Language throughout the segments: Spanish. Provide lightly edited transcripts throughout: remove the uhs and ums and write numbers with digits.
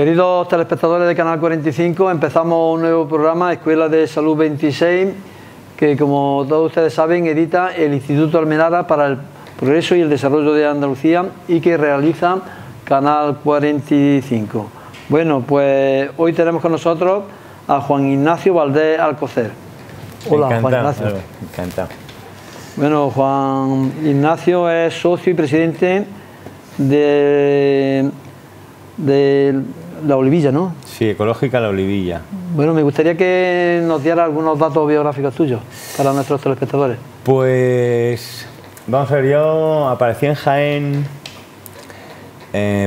Queridos telespectadores de Canal 45, empezamos un nuevo programa, Escuela de Salud 26, que como todos ustedes saben, edita el Instituto Almenara para el Progreso y el Desarrollo de Andalucía y que realiza Canal 45. Bueno, pues hoy tenemos con nosotros a Juan Ignacio Valdés Alcocer. Hola, encantado, Juan Ignacio. Encantado. Bueno, Juan Ignacio es socio y presidente de La Olivilla, ¿no? Sí, Ecológica La Olivilla. Bueno, me gustaría que nos diera algunos datos biográficos tuyos para nuestros telespectadores. Pues, vamos a ver, yo aparecí en Jaén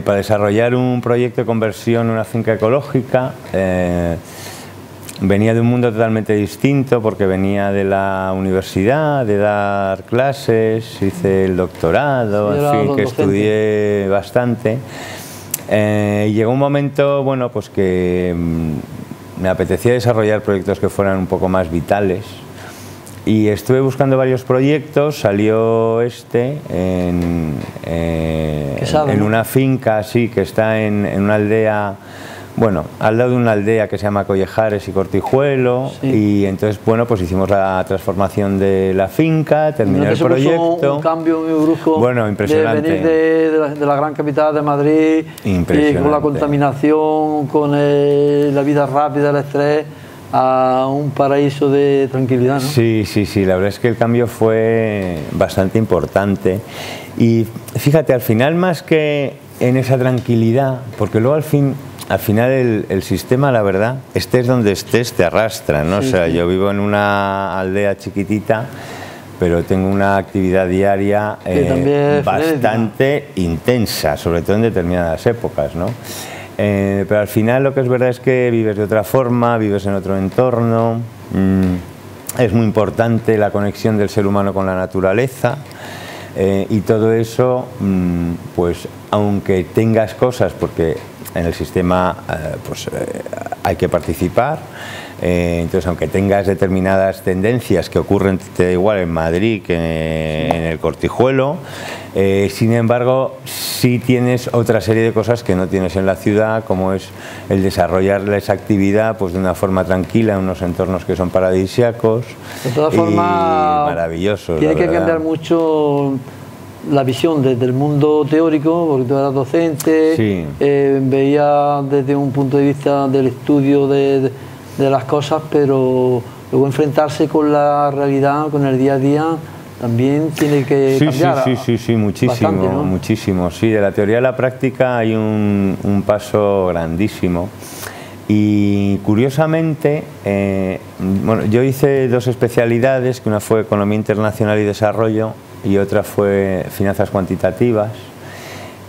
para desarrollar un proyecto de conversión en una finca ecológica. Venía de un mundo totalmente distinto porque venía de la universidad, de dar clases, hice el doctorado, sí, en fin, que estudié bastante. Llegó un momento, bueno, pues que me apetecía desarrollar proyectos que fueran un poco más vitales y estuve buscando varios proyectos. Salió este en una finca, sí, que está en una aldea, bueno, al lado de una aldea que se llama Collejares y Cortijuelo, sí. Y entonces, bueno, pues hicimos la transformación de la finca, terminó el proyecto. Un cambio muy brusco, bueno, impresionante. De venir de la gran capital de Madrid, y con la contaminación, con la vida rápida, el estrés, a un paraíso de tranquilidad, ¿no? Sí, sí, sí, la verdad es que el cambio fue bastante importante. Y fíjate, al final, más que en esa tranquilidad, porque luego al final el sistema, la verdad, estés donde estés, te arrastra, ¿no? Sí, o sea, sí. Yo vivo en una aldea chiquitita, pero tengo una actividad diaria bastante intensa, sobre todo en determinadas épocas, ¿no? Pero al final lo que es verdad es que vives de otra forma, vives en otro entorno. Es muy importante la conexión del ser humano con la naturaleza. Y todo eso, pues aunque tengas cosas, porque en el sistema hay que participar, entonces aunque tengas determinadas tendencias que ocurren, te da igual en Madrid que en el Cortijuelo, sin embargo sí tienes otra serie de cosas que no tienes en la ciudad, como es el desarrollar esa actividad pues de una forma tranquila en unos entornos que son paradisíacos. De todas formas, maravillosos. Tiene que cambiar mucho la visión desde el mundo teórico, porque tú eras docente, sí. Veía desde un punto de vista del estudio de las cosas, pero luego enfrentarse con la realidad, con el día a día, también tiene que cambiar. Sí, muchísimo, bastante, ¿no? Muchísimo, sí, de la teoría a la práctica hay un paso grandísimo. Y curiosamente, bueno, yo hice dos especialidades, que una fue Economía Internacional y Desarrollo y otra fue Finanzas Cuantitativas.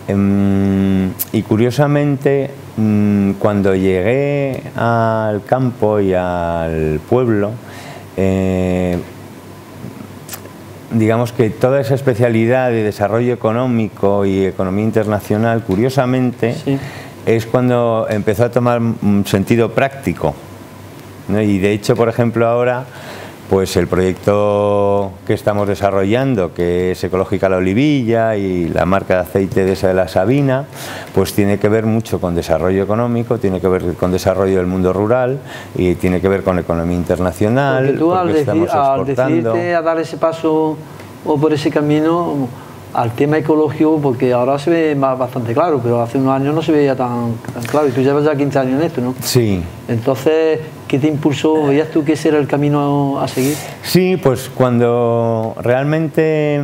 Y curiosamente, cuando llegué al campo y al pueblo, digamos que toda esa especialidad de desarrollo económico y economía internacional, curiosamente, sí. Es cuando empezó a tomar un sentido práctico, ¿no? Y de hecho, por ejemplo, ahora, pues el proyecto que estamos desarrollando, que es Ecológica La Olivilla y la marca de aceite de esa de la Sabina, pues tiene que ver mucho con desarrollo económico, tiene que ver con desarrollo del mundo rural y tiene que ver con economía internacional. Porque tú al decidirte a dar ese paso o por ese camino al tema ecológico, porque ahora se ve bastante claro, pero hace unos años no se veía tan claro, y tú llevas ya 15 años en esto, ¿no? Sí. Entonces, ¿qué te impulsó? ¿Veías tú que ese era el camino a seguir? Sí, pues cuando realmente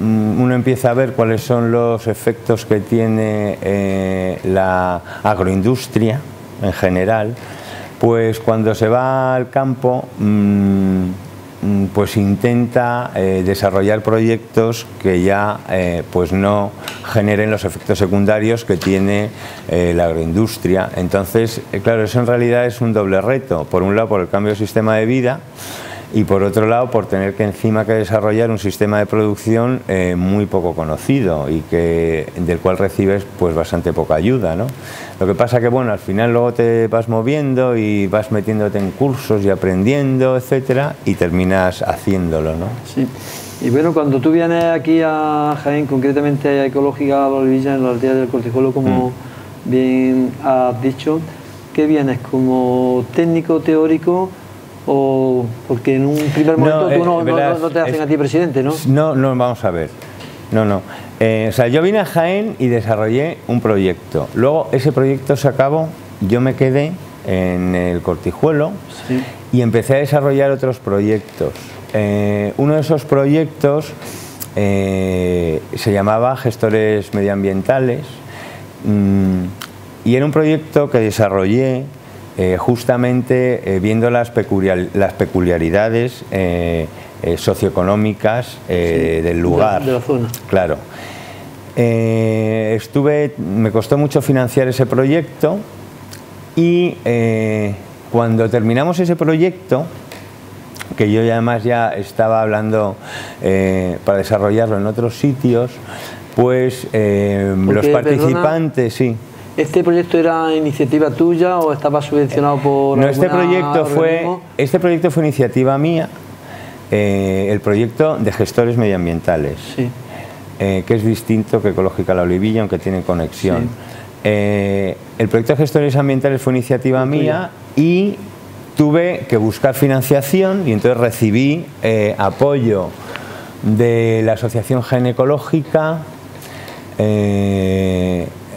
uno empieza a ver cuáles son los efectos que tiene la agroindustria en general, pues cuando se va al campo, pues intenta desarrollar proyectos que ya pues no generen los efectos secundarios que tiene la agroindustria. Entonces, claro, eso en realidad es un doble reto. Por un lado, por el cambio de sistema de vida, y por otro lado por tener que encima que desarrollar un sistema de producción muy poco conocido y del cual recibes pues bastante poca ayuda, ¿no? Lo que pasa que bueno, al final luego te vas moviendo y vas metiéndote en cursos y aprendiendo, etcétera, y terminas haciéndolo, ¿no? Sí. Y bueno, cuando tú vienes aquí a Jaén, concretamente a Ecológica La Olivilla, en la aldea del Cortijuelo, como bien has dicho, ¿qué vienes? ¿Como técnico teórico? O porque en un primer momento tú no te hacen a ti presidente, ¿no? No, vamos a ver. No. O sea, yo vine a Jaén y desarrollé un proyecto. Luego ese proyecto se acabó, yo me quedé en el Cortijuelo, sí, y empecé a desarrollar otros proyectos. Uno de esos proyectos se llamaba Gestores Medioambientales y era un proyecto que desarrollé justamente viendo las peculiaridades socioeconómicas del lugar. De la zona. Claro. Me costó mucho financiar ese proyecto y cuando terminamos ese proyecto, que yo además ya estaba hablando para desarrollarlo en otros sitios, pues los participantes, sí. ¿Este proyecto era iniciativa tuya o estaba subvencionado por no, este proyecto fue iniciativa mía, el proyecto de Gestores Medioambientales, sí, que es distinto que Ecológica La Olivilla, aunque tiene conexión. Sí. El proyecto de Gestores Ambientales fue iniciativa mía y tuve que buscar financiación y entonces recibí apoyo de la Asociación Jaén Ecológica,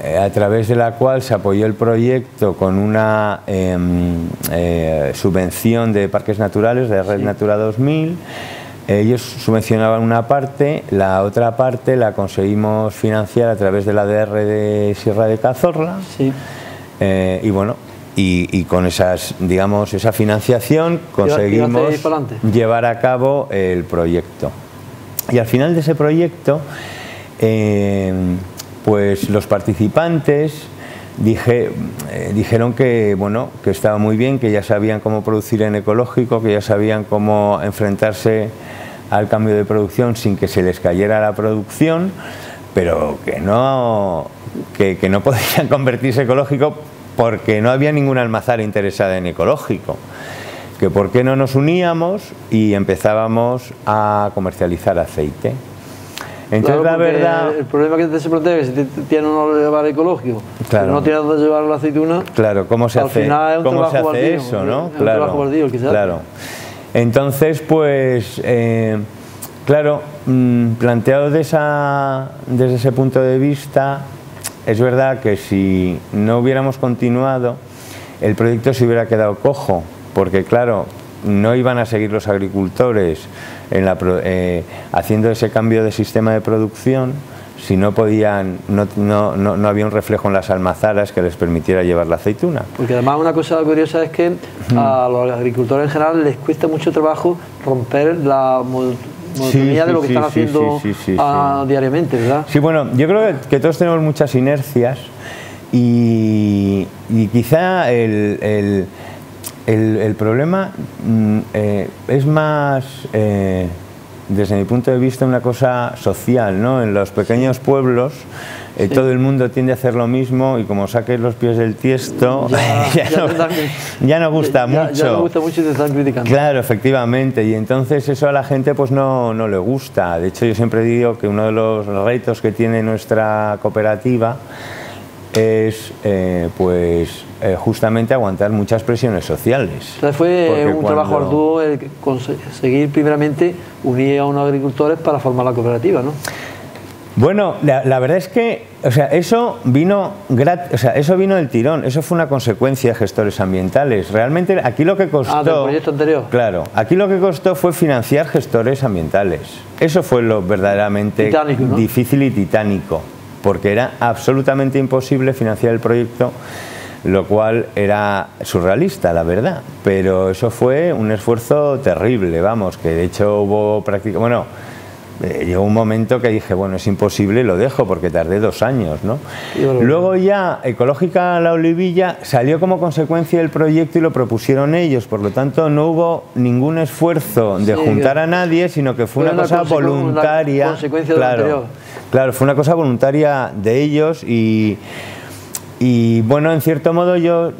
a través de la cual se apoyó el proyecto con una subvención de parques naturales de Red Natura 2000. Ellos subvencionaban una parte, la otra parte la conseguimos financiar a través de la DR de Sierra de Cazorla. Sí. Y bueno, y con esas, digamos, esa financiación conseguimos llevar a cabo el proyecto. Y al final de ese proyecto, pues los participantes dijeron que, bueno, que estaba muy bien, que ya sabían cómo producir en ecológico, que ya sabían cómo enfrentarse al cambio de producción sin que se les cayera la producción, pero que no podían convertirse ecológico porque no había ninguna almazara interesada en ecológico, que por qué no nos uníamos y empezábamos a comercializar aceite. Entonces, claro, la verdad, el problema que se plantea es que si tiene un olivar ecológico, claro, pero no tiene dónde llevar la aceituna, claro, ¿cómo se hace, cómo se hace baldío, eso, no? Es un trabajo baldío, quizás. Claro. Entonces, pues, claro, planteado desde ese punto de vista, es verdad que si no hubiéramos continuado, el proyecto se hubiera quedado cojo, porque claro, no iban a seguir los agricultores haciendo ese cambio de sistema de producción si no podían, no había un reflejo en las almazaras que les permitiera llevar la aceituna. Porque además una cosa curiosa es que a los agricultores en general les cuesta mucho trabajo romper la monotonía de lo que están haciendo diariamente, ¿verdad? Sí, bueno, yo creo que todos tenemos muchas inercias y quizá el problema es más, desde mi punto de vista, una cosa social, ¿no? En los pequeños pueblos todo el mundo tiende a hacer lo mismo y como saques los pies del tiesto ya no gusta mucho. Ya no gusta mucho y te están criticando. Claro, efectivamente, y entonces eso a la gente pues no le gusta. De hecho, yo siempre digo que uno de los retos que tiene nuestra cooperativa es justamente aguantar muchas presiones sociales. Entonces fue un trabajo arduo el conseguir primeramente unir a unos agricultores para formar la cooperativa, ¿no? Bueno, la verdad es que, o sea, eso vino del tirón, eso fue una consecuencia de Gestores Ambientales. Realmente aquí lo que costó... del proyecto anterior. Claro, aquí lo que costó fue financiar Gestores Ambientales. Eso fue lo verdaderamente difícil y titánico, porque era absolutamente imposible financiar el proyecto, lo cual era surrealista, la verdad. Pero eso fue un esfuerzo terrible, vamos, que de hecho hubo prácticamente... Bueno, llegó un momento que dije, bueno, es imposible, lo dejo, porque tardé 2 años, ¿no? Luego ya Ecológica La Olivilla salió como consecuencia del proyecto y lo propusieron ellos, por lo tanto no hubo ningún esfuerzo de juntar a nadie, sino que fue una cosa voluntaria. Consecuencia de lo anterior. Claro, fue una cosa voluntaria de ellos y bueno, en cierto modo yo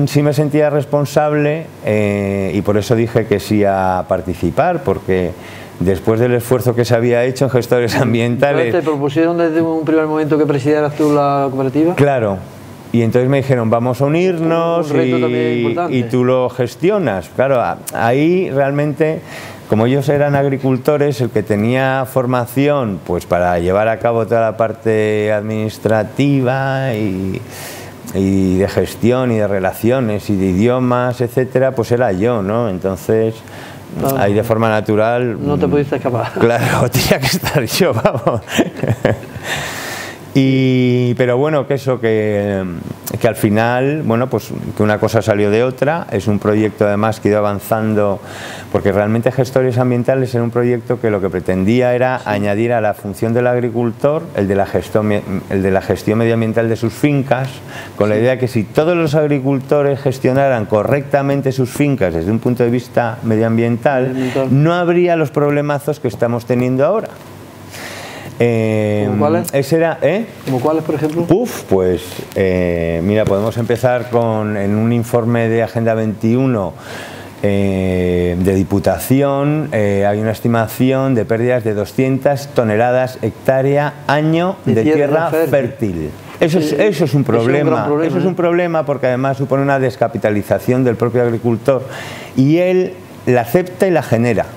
sí me sentía responsable y por eso dije que sí a participar, porque después del esfuerzo que se había hecho en Gestores Ambientales... ¿Te propusieron desde un primer momento que presidieras tú la cooperativa? Claro, Y entonces me dijeron, vamos a unirnos y tú lo gestionas. Claro, ahí realmente, como ellos eran agricultores, el que tenía formación pues para llevar a cabo toda la parte administrativa y de gestión y de relaciones y de idiomas, etcétera, pues era yo, ¿no? Entonces, claro, ahí de forma natural... No te pudiste escapar. Claro, tenía que estar yo, vamos. Pero bueno, que eso, que al final, bueno, pues que una cosa salió de otra. Es un proyecto además que ha ido avanzando, porque realmente Gestores Ambientales era un proyecto que lo que pretendía era añadir a la función del agricultor el de la gestión medioambiental de sus fincas, con la idea de que si todos los agricultores gestionaran correctamente sus fincas desde un punto de vista medioambiental, no habría los problemazos que estamos teniendo ahora. ¿Cómo cuáles? Ese era, ¿Cómo cuáles, por ejemplo? Pues mira, podemos empezar en un informe de Agenda 21 de Diputación. Hay una estimación de pérdidas de 200 toneladas hectárea año de tierra fértil. Eso es un problema. Eso es un problema porque además supone una descapitalización del propio agricultor y él la acepta y la genera.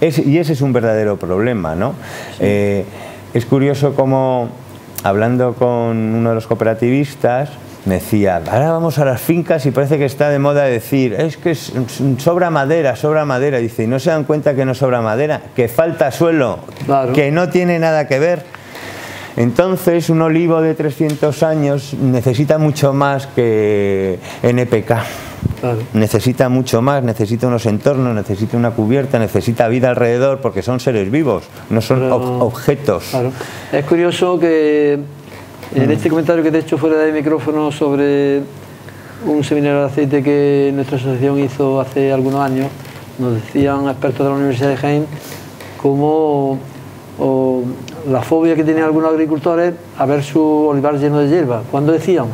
Y ese es un verdadero problema, ¿no? Sí. Es curioso cómo, hablando con uno de los cooperativistas, me decía, ahora vamos a las fincas y parece que está de moda decir, es que sobra madera, dice, y no se dan cuenta que no sobra madera, que falta suelo, claro, que no tiene nada que ver. Entonces, un olivo de 300 años necesita mucho más que NPK. Claro. Necesita mucho más, necesita unos entornos, necesita una cubierta, necesita vida alrededor, porque son seres vivos, no son objetos. Claro. Es curioso que en este comentario que te he hecho fuera de micrófono sobre un seminario de aceite que nuestra asociación hizo hace algunos años, nos decían expertos de la Universidad de Jaén cómo la fobia que tienen algunos agricultores a ver su olivar lleno de hierba, cuando decían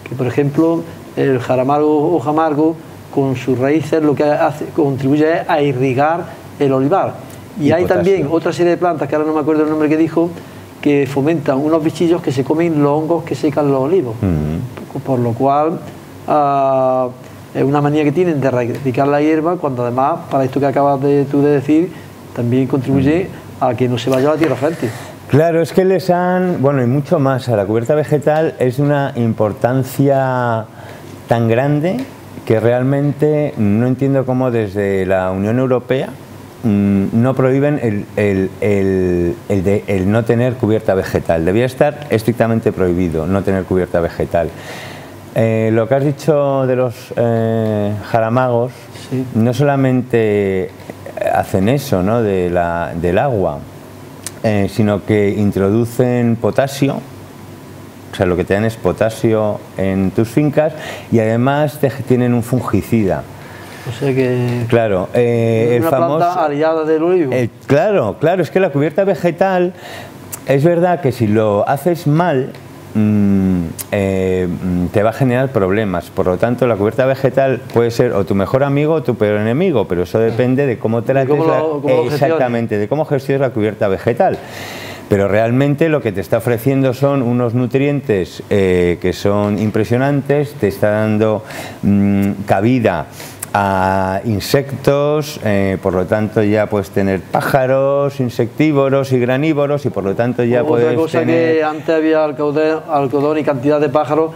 que, por ejemplo, el jaramargo o jamargo con sus raíces lo que hace, contribuye a irrigar el olivar. Y hay también otra serie de plantas, que ahora no me acuerdo el nombre que dijo, que fomentan unos bichillos que se comen los hongos que secan los olivos. Por lo cual es una manía que tienen de erradicar la hierba, cuando además, para esto que acabas tú de decir, también contribuye a que no se vaya a la tierra fértil. Claro, es que les han... Bueno, y mucho más. A la cubierta vegetal es de una importancia tan grande que realmente no entiendo cómo desde la Unión Europea no prohíben el no tener cubierta vegetal. Debía estar estrictamente prohibido no tener cubierta vegetal. Lo que has dicho de los jaramagos, sí, no solamente hacen eso, ¿no?, del agua, sino que introducen potasio. O sea, lo que te dan es potasio en tus fincas y además tienen un fungicida. O sea que... Claro, una planta aliada del olivo. Claro, es que la cubierta vegetal, es verdad que si lo haces mal, te va a generar problemas. Por lo tanto, la cubierta vegetal puede ser o tu mejor amigo o tu peor enemigo, pero eso depende de cómo trates exactamente, de cómo gestiones la cubierta vegetal. Pero realmente lo que te está ofreciendo son unos nutrientes que son impresionantes, te está dando cabida a insectos, por lo tanto ya puedes tener pájaros, insectívoros y granívoros, y por lo tanto ya puedes tener... Otra cosa que antes había algodón y cantidad de pájaros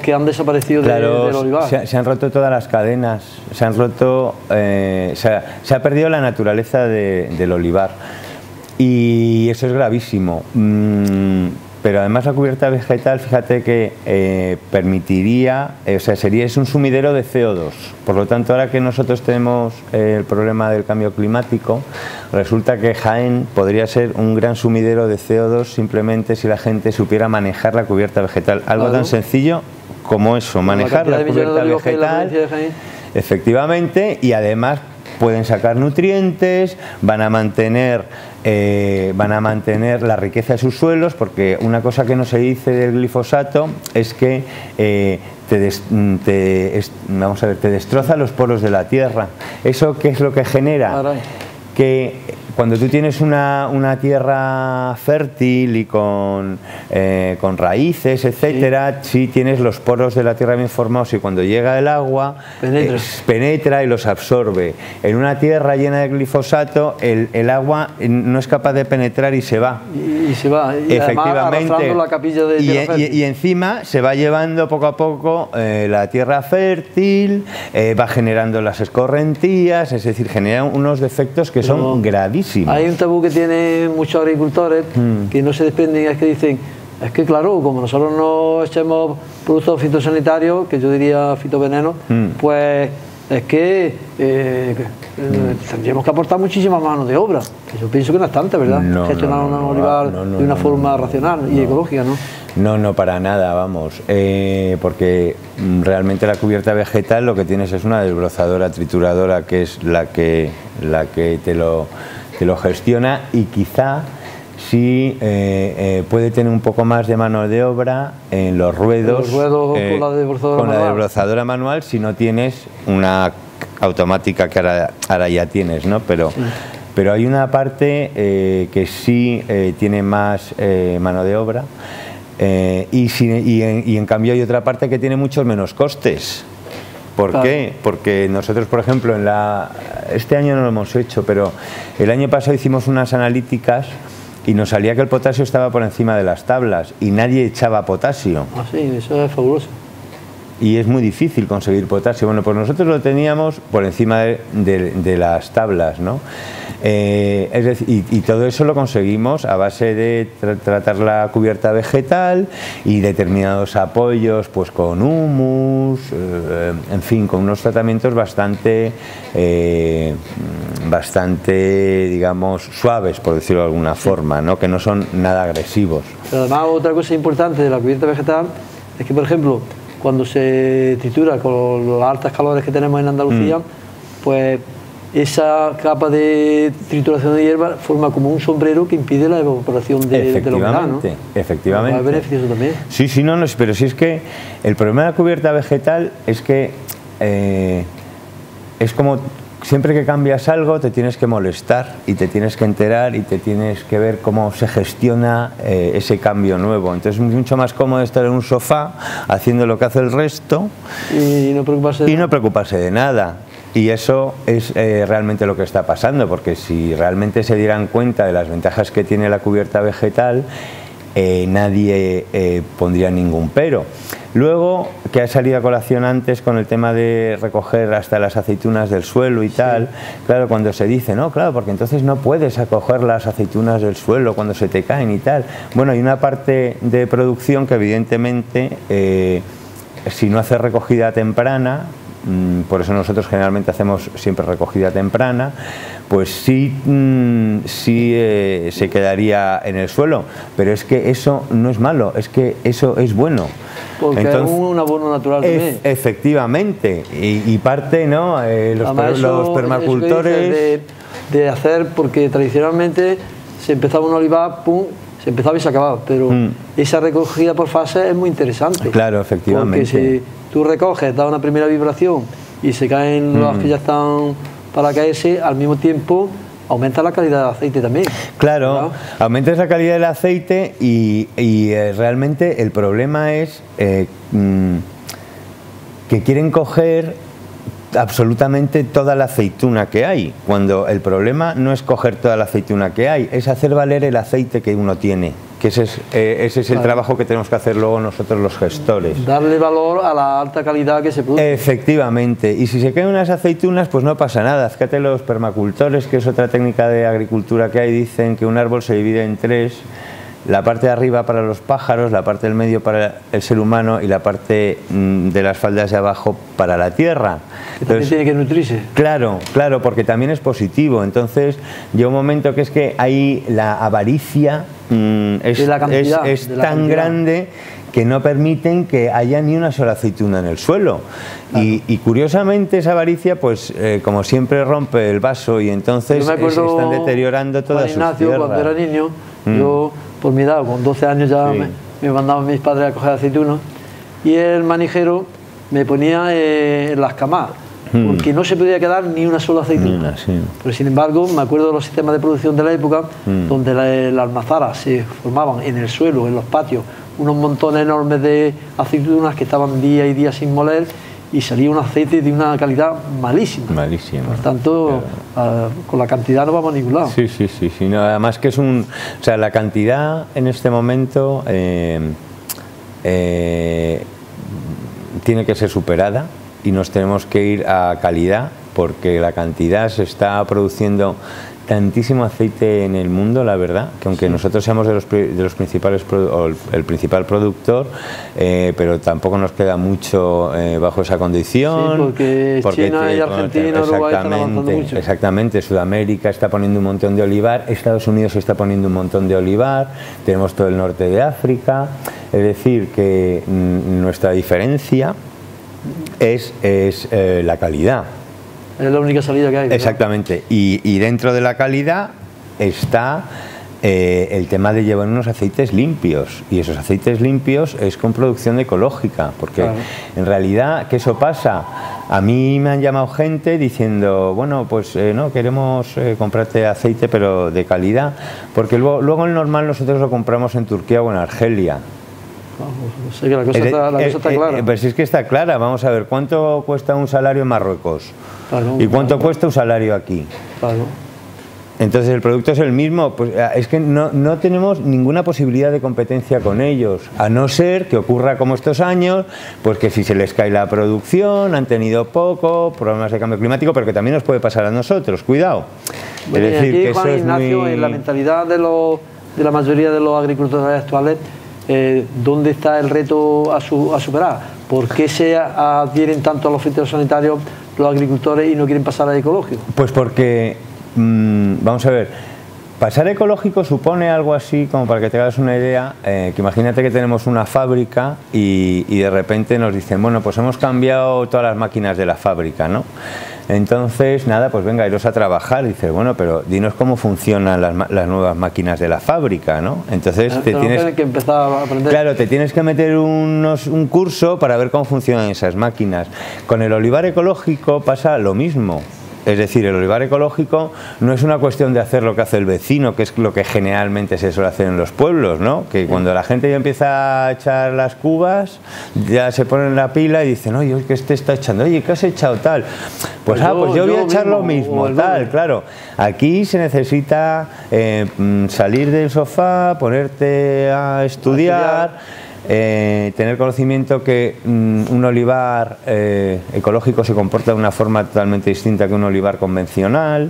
que han desaparecido del olivar. Se han roto todas las cadenas, se han roto, se ha perdido la naturaleza del olivar. Y eso es gravísimo, pero además la cubierta vegetal, fíjate que permitiría, es un sumidero de CO2, por lo tanto ahora que nosotros tenemos el problema del cambio climático, resulta que Jaén podría ser un gran sumidero de CO2 simplemente si la gente supiera manejar la cubierta vegetal, algo tan sencillo como eso, manejar la cubierta vegetal, efectivamente, y además pueden sacar nutrientes, van a mantener la riqueza de sus suelos, porque una cosa que no se dice del glifosato es que te destroza los poros de la tierra. ¿Eso qué es lo que genera? Que cuando tú tienes una tierra fértil y con raíces, etcétera, sí tienes los poros de la tierra bien formados y cuando llega el agua penetra y los absorbe. En una tierra llena de glifosato el agua no es capaz de penetrar y se va. Y se va, y efectivamente la capilla de tierra fértil. Y encima se va llevando poco a poco la tierra fértil, va generando las escorrentías, es decir, genera unos defectos que son gravísimos. Hay un tabú que tienen muchos agricultores que no se desprenden, es que dicen, es que claro, como nosotros no echemos productos fitosanitarios, que yo diría fitovenenos, pues es que tendríamos que aportar muchísima mano de obra. Que yo pienso que no es tanta, ¿verdad? Gestionar un olivar de una forma racional y ecológica, ¿no? No, para nada, vamos, porque realmente la cubierta vegetal lo que tienes es una desbrozadora trituradora que es la que te lo gestiona y quizá sí puede tener un poco más de mano de obra en los ruedos, con la desbrozadora manual si no tienes una automática que ahora ya tienes, ¿no? Pero hay una parte que sí tiene más mano de obra. Y en cambio hay otra parte que tiene muchos menos costes. ¿Por qué? Porque nosotros, por ejemplo, este año no lo hemos hecho, pero el año pasado hicimos unas analíticas y nos salía que el potasio estaba por encima de las tablas y nadie echaba potasio. Ah, sí, eso es fabuloso. Y es muy difícil conseguir potasio. Bueno, pues nosotros lo teníamos por encima de las tablas, ¿no? Es decir, y todo eso lo conseguimos a base de tratar la cubierta vegetal y determinados apoyos, pues con humus, en fin, con unos tratamientos bastante, digamos, suaves, por decirlo de alguna forma, ¿no? Que no son nada agresivos. Pero además otra cosa importante de la cubierta vegetal es que, por ejemplo, cuando se tritura con los altos calores que tenemos en Andalucía, pues esa capa de trituración de hierba forma como un sombrero que impide la evaporación de la humedad, ¿no? Efectivamente. Es beneficioso también. Sí, no, pero sí es que el problema de la cubierta vegetal es que es como siempre que cambias algo te tienes que molestar y te tienes que enterar y te tienes que ver cómo se gestiona ese cambio nuevo. Entonces es mucho más cómodo estar en un sofá haciendo lo que hace el resto y no preocuparse de nada. Y eso es realmente lo que está pasando, porque si realmente se dieran cuenta de las ventajas que tiene la cubierta vegetal, nadie pondría ningún pero. Luego, que ha salido a colación antes con el tema de recoger hasta las aceitunas del suelo y tal, claro, cuando se dice, no, claro, porque entonces no puedes acoger las aceitunas del suelo cuando se te caen y tal. Bueno, hay una parte de producción que evidentemente, si no hace recogida temprana, por eso nosotros generalmente hacemos siempre recogida temprana, pues sí se quedaría en el suelo, pero es que eso no es malo, es que eso es bueno. Porque entonces, es un abono natural también. Efectivamente, y parte, ¿no? Los permacultores de hacer, porque tradicionalmente se empezaba un olivar, pum, se empezaba y se acababa, pero esa recogida por fase es muy interesante. Claro, efectivamente. Porque si tú recoges, das una primera vibración y se caen los que ya están para caerse, al mismo tiempo aumenta la calidad del aceite también. Claro, ¿verdad? aumenta la calidad del aceite y realmente el problema es que quieren coger absolutamente toda la aceituna que hay, cuando el problema no es coger toda la aceituna que hay, es hacer valer el aceite que uno tiene, que ese es el trabajo que tenemos que hacer luego nosotros los gestores. Darle valor a la alta calidad que se produce. Efectivamente, y si se caen unas aceitunas pues no pasa nada. Fíjate, los permacultores, que es otra técnica de agricultura que hay, dicen que un árbol se divide en tres: la parte de arriba para los pájaros, la parte del medio para el ser humano y la parte de las faldas de abajo para la tierra. Que también tiene que nutrirse. Claro, porque también es positivo. Entonces llega un momento que es que ahí la avaricia es tan grande que no permiten que haya ni una sola aceituna en el suelo. Claro. Y curiosamente esa avaricia, pues como siempre, rompe el vaso y entonces se están deteriorando todas sus tierras. Cuando era niño, yo, por mi edad, con 12 años ya me mandaban mis padres a coger aceitunas y el manijero me ponía en las camas porque no se podía quedar ni una sola aceituna. Pero sin embargo, me acuerdo de los sistemas de producción de la época, donde las almazaras se formaban en el suelo, en los patios, unos montones enormes de aceitunas que estaban día y día sin moler, y salía un aceite de una calidad malísima. Malísima. Por tanto, con la cantidad no vamos a ningún lado. Sí. No, además que es un... O sea, la cantidad en este momento tiene que ser superada y nos tenemos que ir a calidad, porque la cantidad se está produciendo tantísimo aceite en el mundo, la verdad, que aunque nosotros seamos de los principales o el principal productor, pero tampoco nos queda mucho bajo esa condición. Sí, porque China y Argentina, Uruguay están avanzando mucho. Exactamente, Sudamérica está poniendo un montón de olivar, Estados Unidos está poniendo un montón de olivar, tenemos todo el norte de África, es decir, que nuestra diferencia es la calidad. Es la única salida que hay. Exactamente. Y dentro de la calidad está el tema de llevar unos aceites limpios. Y esos aceites limpios es con producción ecológica. Porque en realidad, ¿qué eso pasa? A mí me han llamado gente diciendo, bueno, pues no, queremos comprarte aceite pero de calidad. Porque luego el normal nosotros lo compramos en Turquía o en Argelia. Sé que la cosa está clara. Pero si es que está clara, vamos a ver, ¿cuánto cuesta un salario en Marruecos? ¿Y cuánto cuesta un salario aquí? Entonces el producto es el mismo, pues es que no tenemos ninguna posibilidad de competencia con ellos, a no ser que ocurra como estos años, pues que si se les cae la producción, han tenido poco, problemas de cambio climático, pero que también nos puede pasar a nosotros, cuidado. Bueno, es decir, aquí, que Juan eso Ignacio, es muy... en la mentalidad de la mayoría de los agricultores actuales, ¿dónde está el reto a superar? ¿Por qué se adhieren tanto a los fitosanitarios los agricultores y no quieren pasar al ecológico? Pues porque, vamos a ver, pasar ecológico supone algo así, como para que te hagas una idea, que imagínate que tenemos una fábrica y de repente nos dicen, bueno, pues hemos cambiado todas las máquinas de la fábrica, ¿no? Entonces, nada, pues venga, iros a trabajar. Dices, bueno, pero dinos cómo funcionan las nuevas máquinas de la fábrica, ¿no? Entonces te tienes que empezar a aprender. Claro, te tienes que meter un curso para ver cómo funcionan esas máquinas. Con el olivar ecológico pasa lo mismo. Es decir, el olivar ecológico no es una cuestión de hacer lo que hace el vecino, que es lo que generalmente se suele hacer en los pueblos, ¿no? Que cuando la gente ya empieza a echar las cubas, ya se ponen la pila y dicen, oye, ¿qué este está echando? Oye, ¿qué has echado tal? Pues yo voy a echar lo mismo, tal, claro. Aquí se necesita salir del sofá, ponerte a estudiar. Tener conocimiento que un olivar ecológico se comporta de una forma totalmente distinta que un olivar convencional,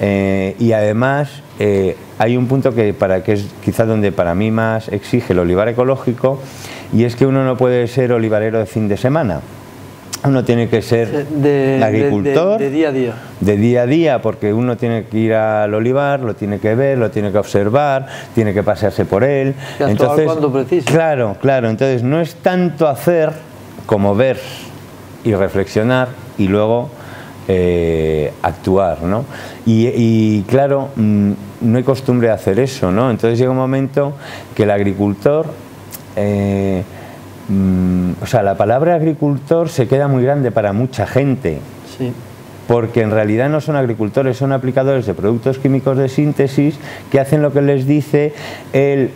y además hay un punto que es quizás donde para mí más exige el olivar ecológico, y es que uno no puede ser olivarero de fin de semana. Uno tiene que ser agricultor de día a día. De día a día, porque uno tiene que ir al olivar, lo tiene que ver, lo tiene que observar, tiene que pasearse por él. Entonces, cuando precisa. Claro, entonces no es tanto hacer como ver y reflexionar y luego actuar, ¿no? Y claro, no hay costumbre de hacer eso, ¿no? Entonces llega un momento que el agricultor... o sea, la palabra agricultor se queda muy grande para mucha gente. Sí. Porque en realidad no son agricultores, son aplicadores de productos químicos de síntesis que hacen lo que les dice el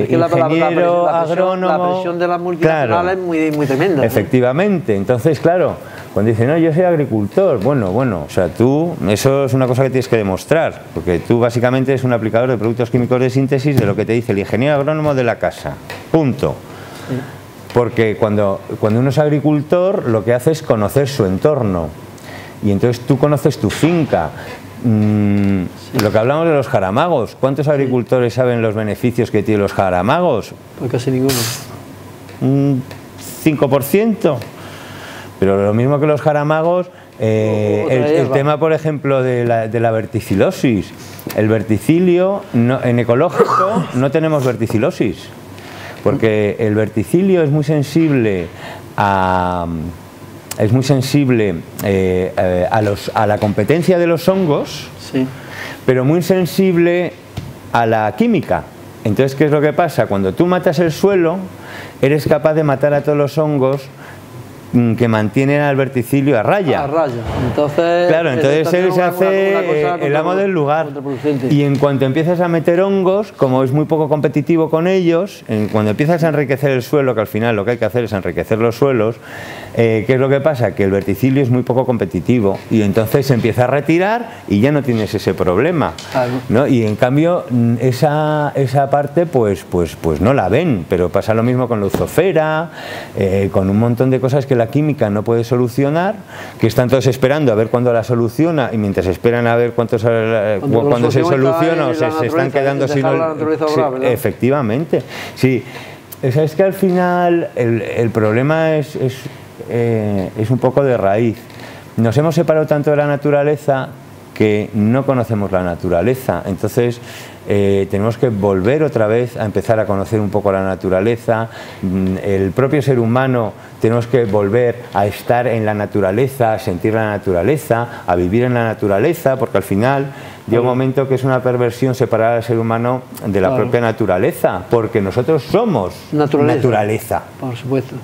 ingeniero agrónomo. La presión de las multinacionales es muy tremenda, ¿no? Efectivamente. Entonces, claro, cuando dicen, no, yo soy agricultor, bueno, o sea, tú, eso es una cosa que tienes que demostrar, porque tú básicamente eres un aplicador de productos químicos de síntesis de lo que te dice el ingeniero agrónomo de la casa. Punto. Sí. Porque cuando uno es agricultor, lo que hace es conocer su entorno. Y entonces tú conoces tu finca. Lo que hablamos de los jaramagos. ¿Cuántos agricultores saben los beneficios que tienen los jaramagos? Pues casi ninguno. Un 5%. Pero lo mismo que los jaramagos, el tema, por ejemplo, de la verticilosis. El verticilio, en ecológico no tenemos verticilosis. Porque el verticilio es muy sensible a la competencia de los hongos, sí, pero muy sensible a la química. Entonces, ¿qué es lo que pasa? Cuando tú matas el suelo, eres capaz de matar a todos los hongos que mantienen al verticilio a raya. A raya. Entonces, claro, entonces él se hace el amo del lugar. Y en cuanto empiezas a meter hongos, como es muy poco competitivo con ellos, cuando empiezas a enriquecer el suelo, que al final lo que hay que hacer es enriquecer los suelos, ¿qué es lo que pasa? Que el verticilio es muy poco competitivo y entonces se empieza a retirar y ya no tienes ese problema, ¿no? Y en cambio esa parte pues no la ven, pero pasa lo mismo con la uzofera, con un montón de cosas que la química no puede solucionar, que están todos esperando a ver cuándo la soluciona, y mientras esperan a ver cuando se soluciona o se están quedando sin... Efectivamente, sí. Es que al final el problema es un poco de raíz. Nos hemos separado tanto de la naturaleza que no conocemos la naturaleza, entonces tenemos que volver otra vez a empezar a conocer un poco la naturaleza. El propio ser humano tenemos que volver a estar en la naturaleza, a sentir la naturaleza, a vivir en la naturaleza, porque al final llega un momento que es una perversión separar al ser humano de la propia naturaleza, porque nosotros somos naturaleza. Por supuesto.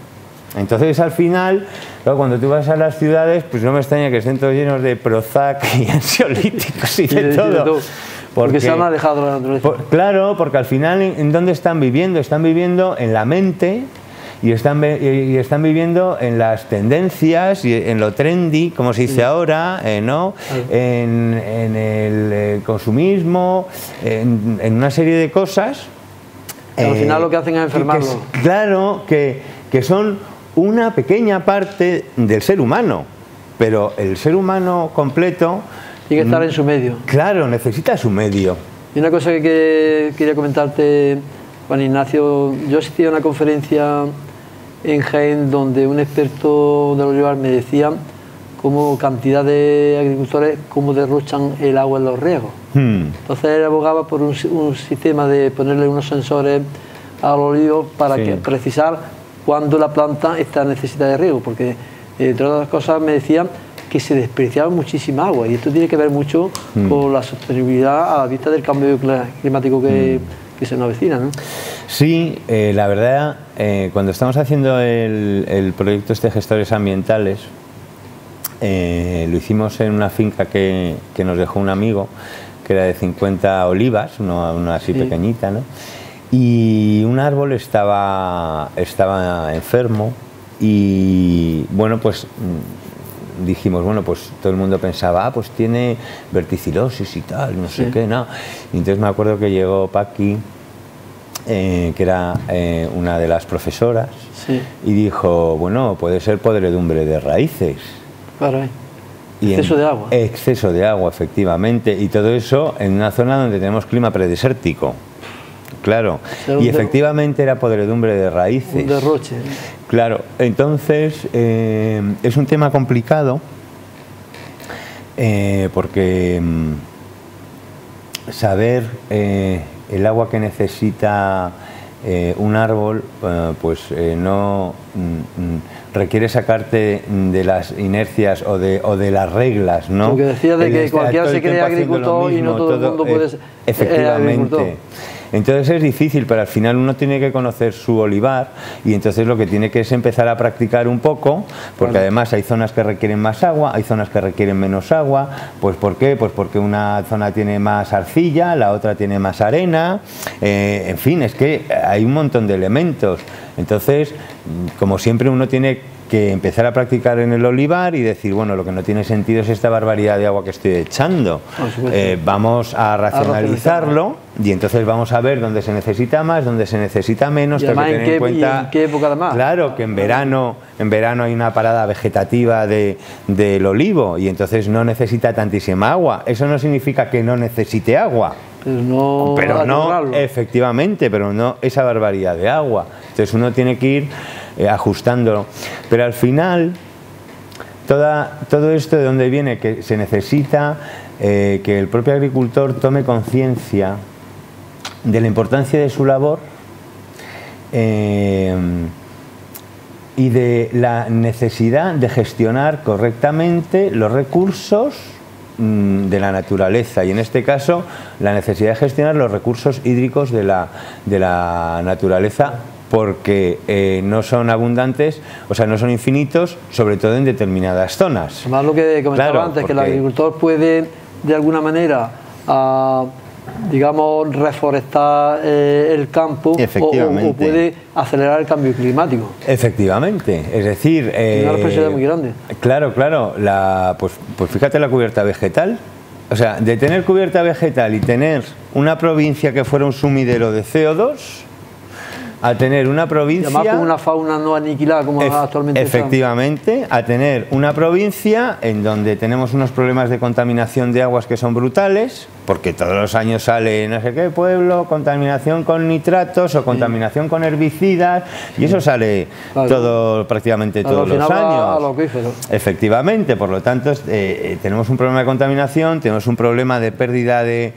Entonces al final, cuando tú vas a las ciudades, pues no me extraña que estén todos llenos de Prozac y ansiolíticos y de todo. Porque se han alejado de la naturaleza. Claro, porque al final, ¿en dónde están viviendo? Están viviendo en la mente y están viviendo en las tendencias y en lo trendy, como se dice ahora, ¿no? En el consumismo, en una serie de cosas. Al final lo que hacen es enfermarlo. Claro, que son una pequeña parte del ser humano, pero el ser humano completo tiene que estar en su medio. Claro, necesita su medio. Y una cosa que quería comentarte, Juan Ignacio, yo asistí a una conferencia en Jaén donde un experto del olivar me decía cómo cantidad de agricultores cómo derrochan el agua en los riegos. Entonces él abogaba por un sistema de ponerle unos sensores al olivo para precisar cuándo la planta está necesitada de riego, porque entre otras cosas me decían que se desperdiciaba muchísima agua, y esto tiene que ver mucho con la sostenibilidad a la vista del cambio climático que se nos avecina, ¿no? Sí, la verdad, cuando estamos haciendo el proyecto de gestores ambientales, lo hicimos en una finca que nos dejó un amigo, que era de 50 olivas, una así pequeñita, ¿no? Y un árbol estaba enfermo y bueno, pues dijimos, bueno, pues todo el mundo pensaba, pues tiene verticilosis y tal, no sé qué, no. Y entonces me acuerdo que llegó Paqui, que era una de las profesoras, y dijo, bueno, puede ser podredumbre de raíces. Claro, exceso de agua. Exceso de agua, efectivamente, y todo eso en una zona donde tenemos clima predesértico. Claro, y efectivamente era podredumbre de raíces. Un derroche. Claro, entonces es un tema complicado porque saber el agua que necesita un árbol, no requiere sacarte de las inercias o de las reglas, ¿no? Porque decía de que cualquiera se cree agricultor y no todo el mundo puede ser efectivamente. Entonces es difícil, pero al final uno tiene que conocer su olivar, y entonces lo que tiene que es empezar a practicar un poco, porque además hay zonas que requieren más agua, hay zonas que requieren menos agua. Pues ¿por qué? Pues porque una zona tiene más arcilla, la otra tiene más arena, en fin, es que hay un montón de elementos. Entonces, como siempre, uno tiene que empezar a practicar en el olivar y decir, bueno, lo que no tiene sentido es esta barbaridad de agua que estoy echando. Vamos a racionalizarlo y entonces vamos a ver dónde se necesita más, dónde se necesita menos. Y además, ¿en qué época además? Claro, que en verano hay una parada vegetativa del olivo y entonces no necesita tantísima agua. Eso no significa que no necesite agua. Pero no efectivamente, pero no esa barbaridad de agua. Entonces uno tiene que ir ajustándolo. Pero al final, todo esto de dónde viene, que se necesita que el propio agricultor tome conciencia de la importancia de su labor y de la necesidad de gestionar correctamente los recursos de la naturaleza, y en este caso la necesidad de gestionar los recursos hídricos de la naturaleza porque no son abundantes, o sea, no son infinitos, sobre todo en determinadas zonas. Además, lo que comentaba antes, que el agricultor puede, de alguna manera, digamos, reforestar el campo o puede acelerar el cambio climático. Efectivamente, es decir... Tiene una responsabilidad muy grande. Claro, claro, pues fíjate la cubierta vegetal. O sea, de tener cubierta vegetal y tener una provincia que fuera un sumidero de CO2, a tener una provincia... Además con una fauna no aniquilada como actualmente. Efectivamente, a tener una provincia en donde tenemos unos problemas de contaminación de aguas que son brutales, porque todos los años sale no sé qué pueblo, contaminación con nitratos o contaminación con herbicidas, y eso sale prácticamente todos los años. Efectivamente, por lo tanto, tenemos un problema de contaminación, tenemos un problema de pérdida de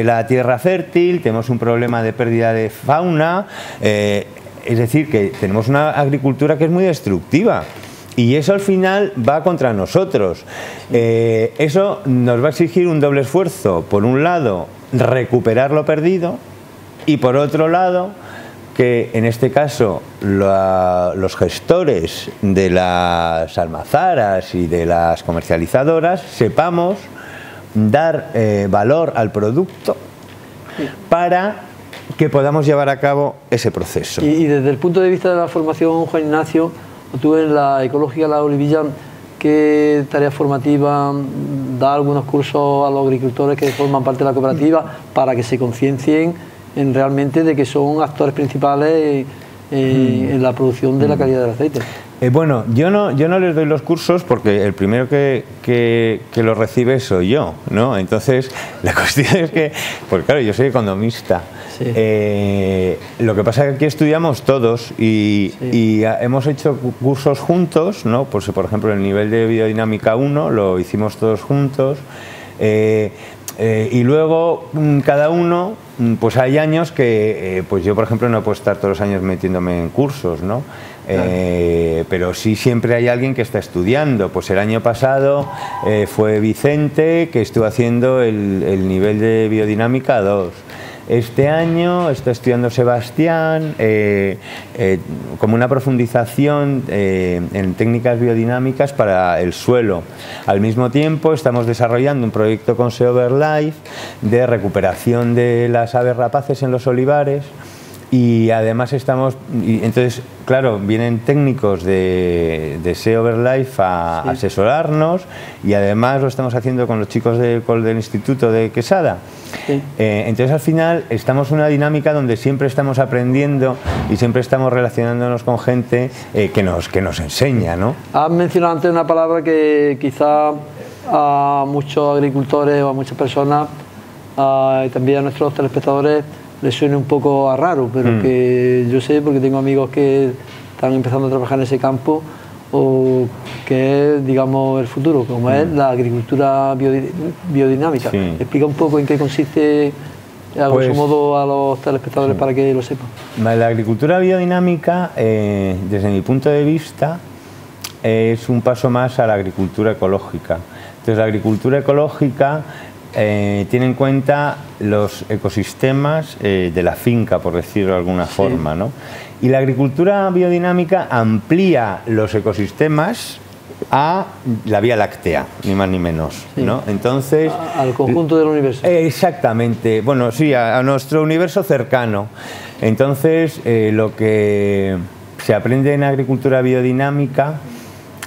la tierra fértil, tenemos un problema de pérdida de fauna, es decir, que tenemos una agricultura que es muy destructiva. Y eso al final va contra nosotros. Eso nos va a exigir un doble esfuerzo. Por un lado, recuperar lo perdido, y por otro lado, que en este caso los gestores de las almazaras y de las comercializadoras sepamos dar valor al producto para que podamos llevar a cabo ese proceso. Y desde el punto de vista de la formación, Juan Ignacio, tú en la Ecológica La Olivilla, ¿qué tarea formativa da algunos cursos a los agricultores que forman parte de la cooperativa para que se conciencien en realmente de que son actores principales en la producción de la calidad del aceite? Bueno, yo no les doy los cursos porque el primero que los recibe soy yo, ¿no? Entonces, la cuestión es que, pues claro, yo soy economista. Sí. Lo que pasa es que aquí estudiamos todos y hemos hecho cursos juntos, ¿no? Pues, por ejemplo, el nivel de biodinámica 1 lo hicimos todos juntos. Y luego cada uno, pues hay años que pues yo por ejemplo no puedo estar todos los años metiéndome en cursos, ¿no? Claro. Pero sí siempre hay alguien que está estudiando. Pues el año pasado fue Vicente, que estuvo haciendo el nivel de biodinámica 2. Este año está estudiando Sebastián como una profundización en técnicas biodinámicas para el suelo. Al mismo tiempo estamos desarrollando un proyecto con SeoverLife de recuperación de las aves rapaces en los olivares. Y además entonces, claro, vienen técnicos de SeoverLife a asesorarnos, y además lo estamos haciendo con los chicos del Instituto de Quesada. Sí. Entonces al final estamos en una dinámica donde siempre estamos aprendiendo y siempre estamos relacionándonos con gente que nos enseña, ¿no? Has mencionado antes una palabra que quizá a muchos agricultores o a muchas personas y también a nuestros telespectadores les suene un poco a raro, pero que yo sé, porque tengo amigos que están empezando a trabajar en ese campo, o que es, digamos, el futuro, como es la agricultura biodinámica. Sí. Explica un poco en qué consiste, a grosso modo, a los telespectadores para que lo sepan. La agricultura biodinámica, desde mi punto de vista, es un paso más a la agricultura ecológica. Entonces, la agricultura ecológica tiene en cuenta los ecosistemas de la finca, por decirlo de alguna forma, ¿no? Y la agricultura biodinámica amplía los ecosistemas a la Vía Láctea, ni más ni menos, ¿no? Entonces, al conjunto del universo. Exactamente, bueno, sí, a nuestro universo cercano. Entonces, lo que se aprende en agricultura biodinámica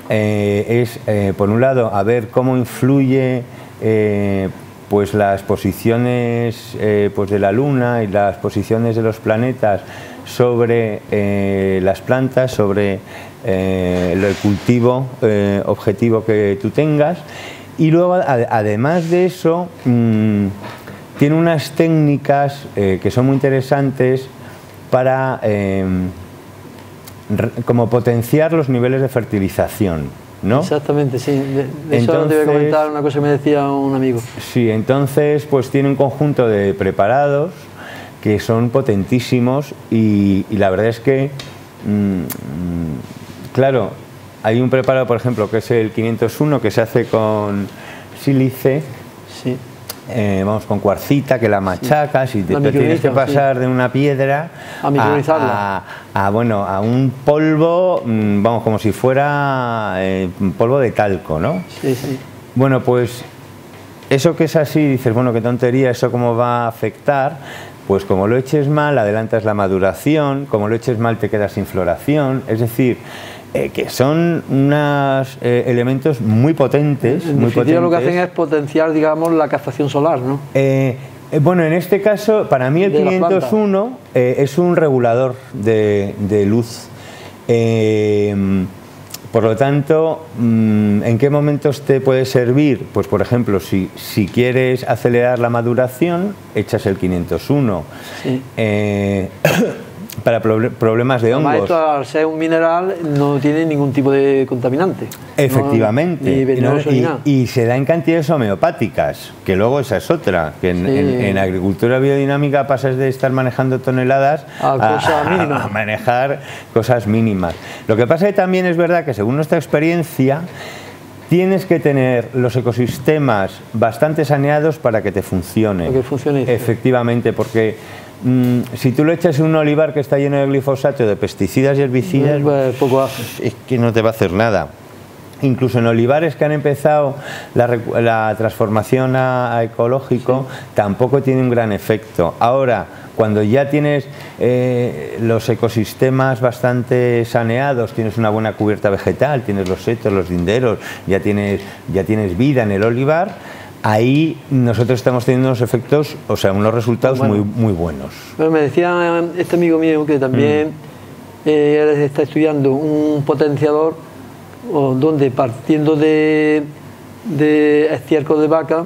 es, por un lado, a ver cómo influye pues las posiciones pues de la Luna y las posiciones de los planetas sobre las plantas, sobre el cultivo objetivo que tú tengas. Y luego, además de eso, tiene unas técnicas que son muy interesantes para como potenciar los niveles de fertilización, ¿no? Exactamente, sí. De eso te voy a comentar una cosa que me decía un amigo. Sí, entonces pues tiene un conjunto de preparados que son potentísimos y la verdad es que, claro, hay un preparado, por ejemplo, que es el 501, que se hace con sílice. Sí. vamos, con cuarcita, que la machacas y te tienes que pasar de una piedra a un polvo, vamos, como si fuera polvo de talco, ¿no? Sí, sí. Bueno, pues eso que es así, dices, bueno, qué tontería, ¿eso cómo va a afectar? Pues como lo eches mal, adelantas la maduración, como lo eches mal te quedas sin floración, es decir, que son unos elementos muy potentes. En definitiva, lo que hacen es potenciar, digamos, la captación solar, ¿no? Bueno, en este caso, para mí el 501 es un regulador de luz. Por lo tanto, ¿en qué momentos te puede servir? Pues, por ejemplo, si quieres acelerar la maduración, echas el 501. Sí. Para problemas de hongos. Además, esto, al ser un mineral, no tiene ningún tipo de contaminante. Efectivamente. Y se da en cantidades homeopáticas, que luego esa es otra, que en agricultura biodinámica pasas de estar manejando toneladas a manejar cosas mínimas. Lo que pasa es que también es verdad que, según nuestra experiencia, tienes que tener los ecosistemas bastante saneados para que te funcione. Para que funcione. Efectivamente, porque si tú lo echas en un olivar que está lleno de glifosato, de pesticidas y herbicidas, poco hace. Es que no te va a hacer nada. Incluso en olivares que han empezado la transformación a ecológico, tampoco tiene un gran efecto. Ahora, cuando ya tienes los ecosistemas bastante saneados, tienes una buena cubierta vegetal, tienes los setos, los linderos, ya tienes vida en el olivar, ahí nosotros estamos teniendo unos efectos, o sea, unos resultados muy buenos. Bueno, me decía este amigo mío que también está estudiando un potenciador donde, partiendo de estiércol de vaca,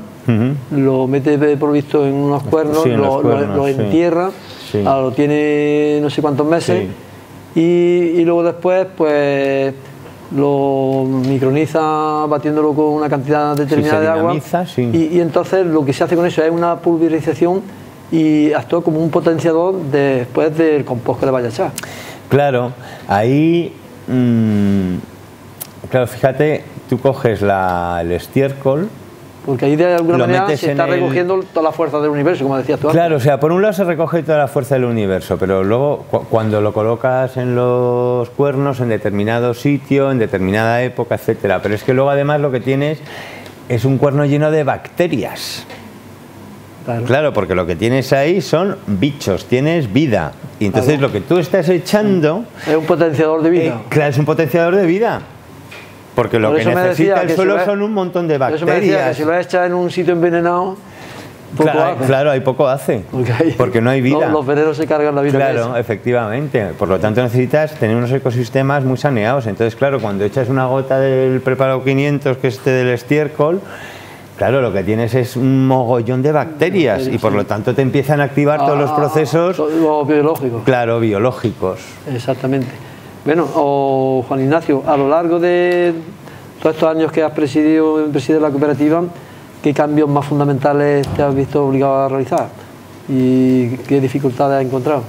lo mete por visto en unos cuernos, lo entierra, lo tiene no sé cuántos meses, y luego después pues lo microniza batiéndolo con una cantidad determinada de agua, y entonces lo que se hace con eso es una pulverización y actúa como un potenciador después del compost que le vaya a echar. Claro, ahí claro, fíjate, tú coges el estiércol, porque ahí de alguna manera se está recogiendo toda la fuerza del universo, como decías tú antes. Claro, o sea, por un lado se recoge toda la fuerza del universo, pero luego cuando lo colocas en los cuernos, en determinado sitio, en determinada época, etcétera. Pero es que luego además lo que tienes es un cuerno lleno de bacterias. Claro, porque lo que tienes ahí son bichos, tienes vida. Y entonces lo que tú estás echando... Es un potenciador de vida. Claro, es un potenciador de vida. Porque lo que necesita el suelo son un montón de bacterias. Por eso me decía que si lo echas en un sitio envenenado, claro, ahí poco hace. Porque no hay vida. Los venenos se cargan la vida. Claro, efectivamente. Por lo tanto necesitas tener unos ecosistemas muy saneados. Entonces, claro, cuando echas una gota del preparado 500, que es del estiércol, claro, lo que tienes es un mogollón de bacterias y por lo tanto te empiezan a activar todos los procesos biológicos. Claro, biológicos. Exactamente. Bueno, Juan Ignacio, a lo largo de todos estos años que has presidido la cooperativa, ¿qué cambios más fundamentales te has visto obligado a realizar? ¿Y qué dificultades has encontrado?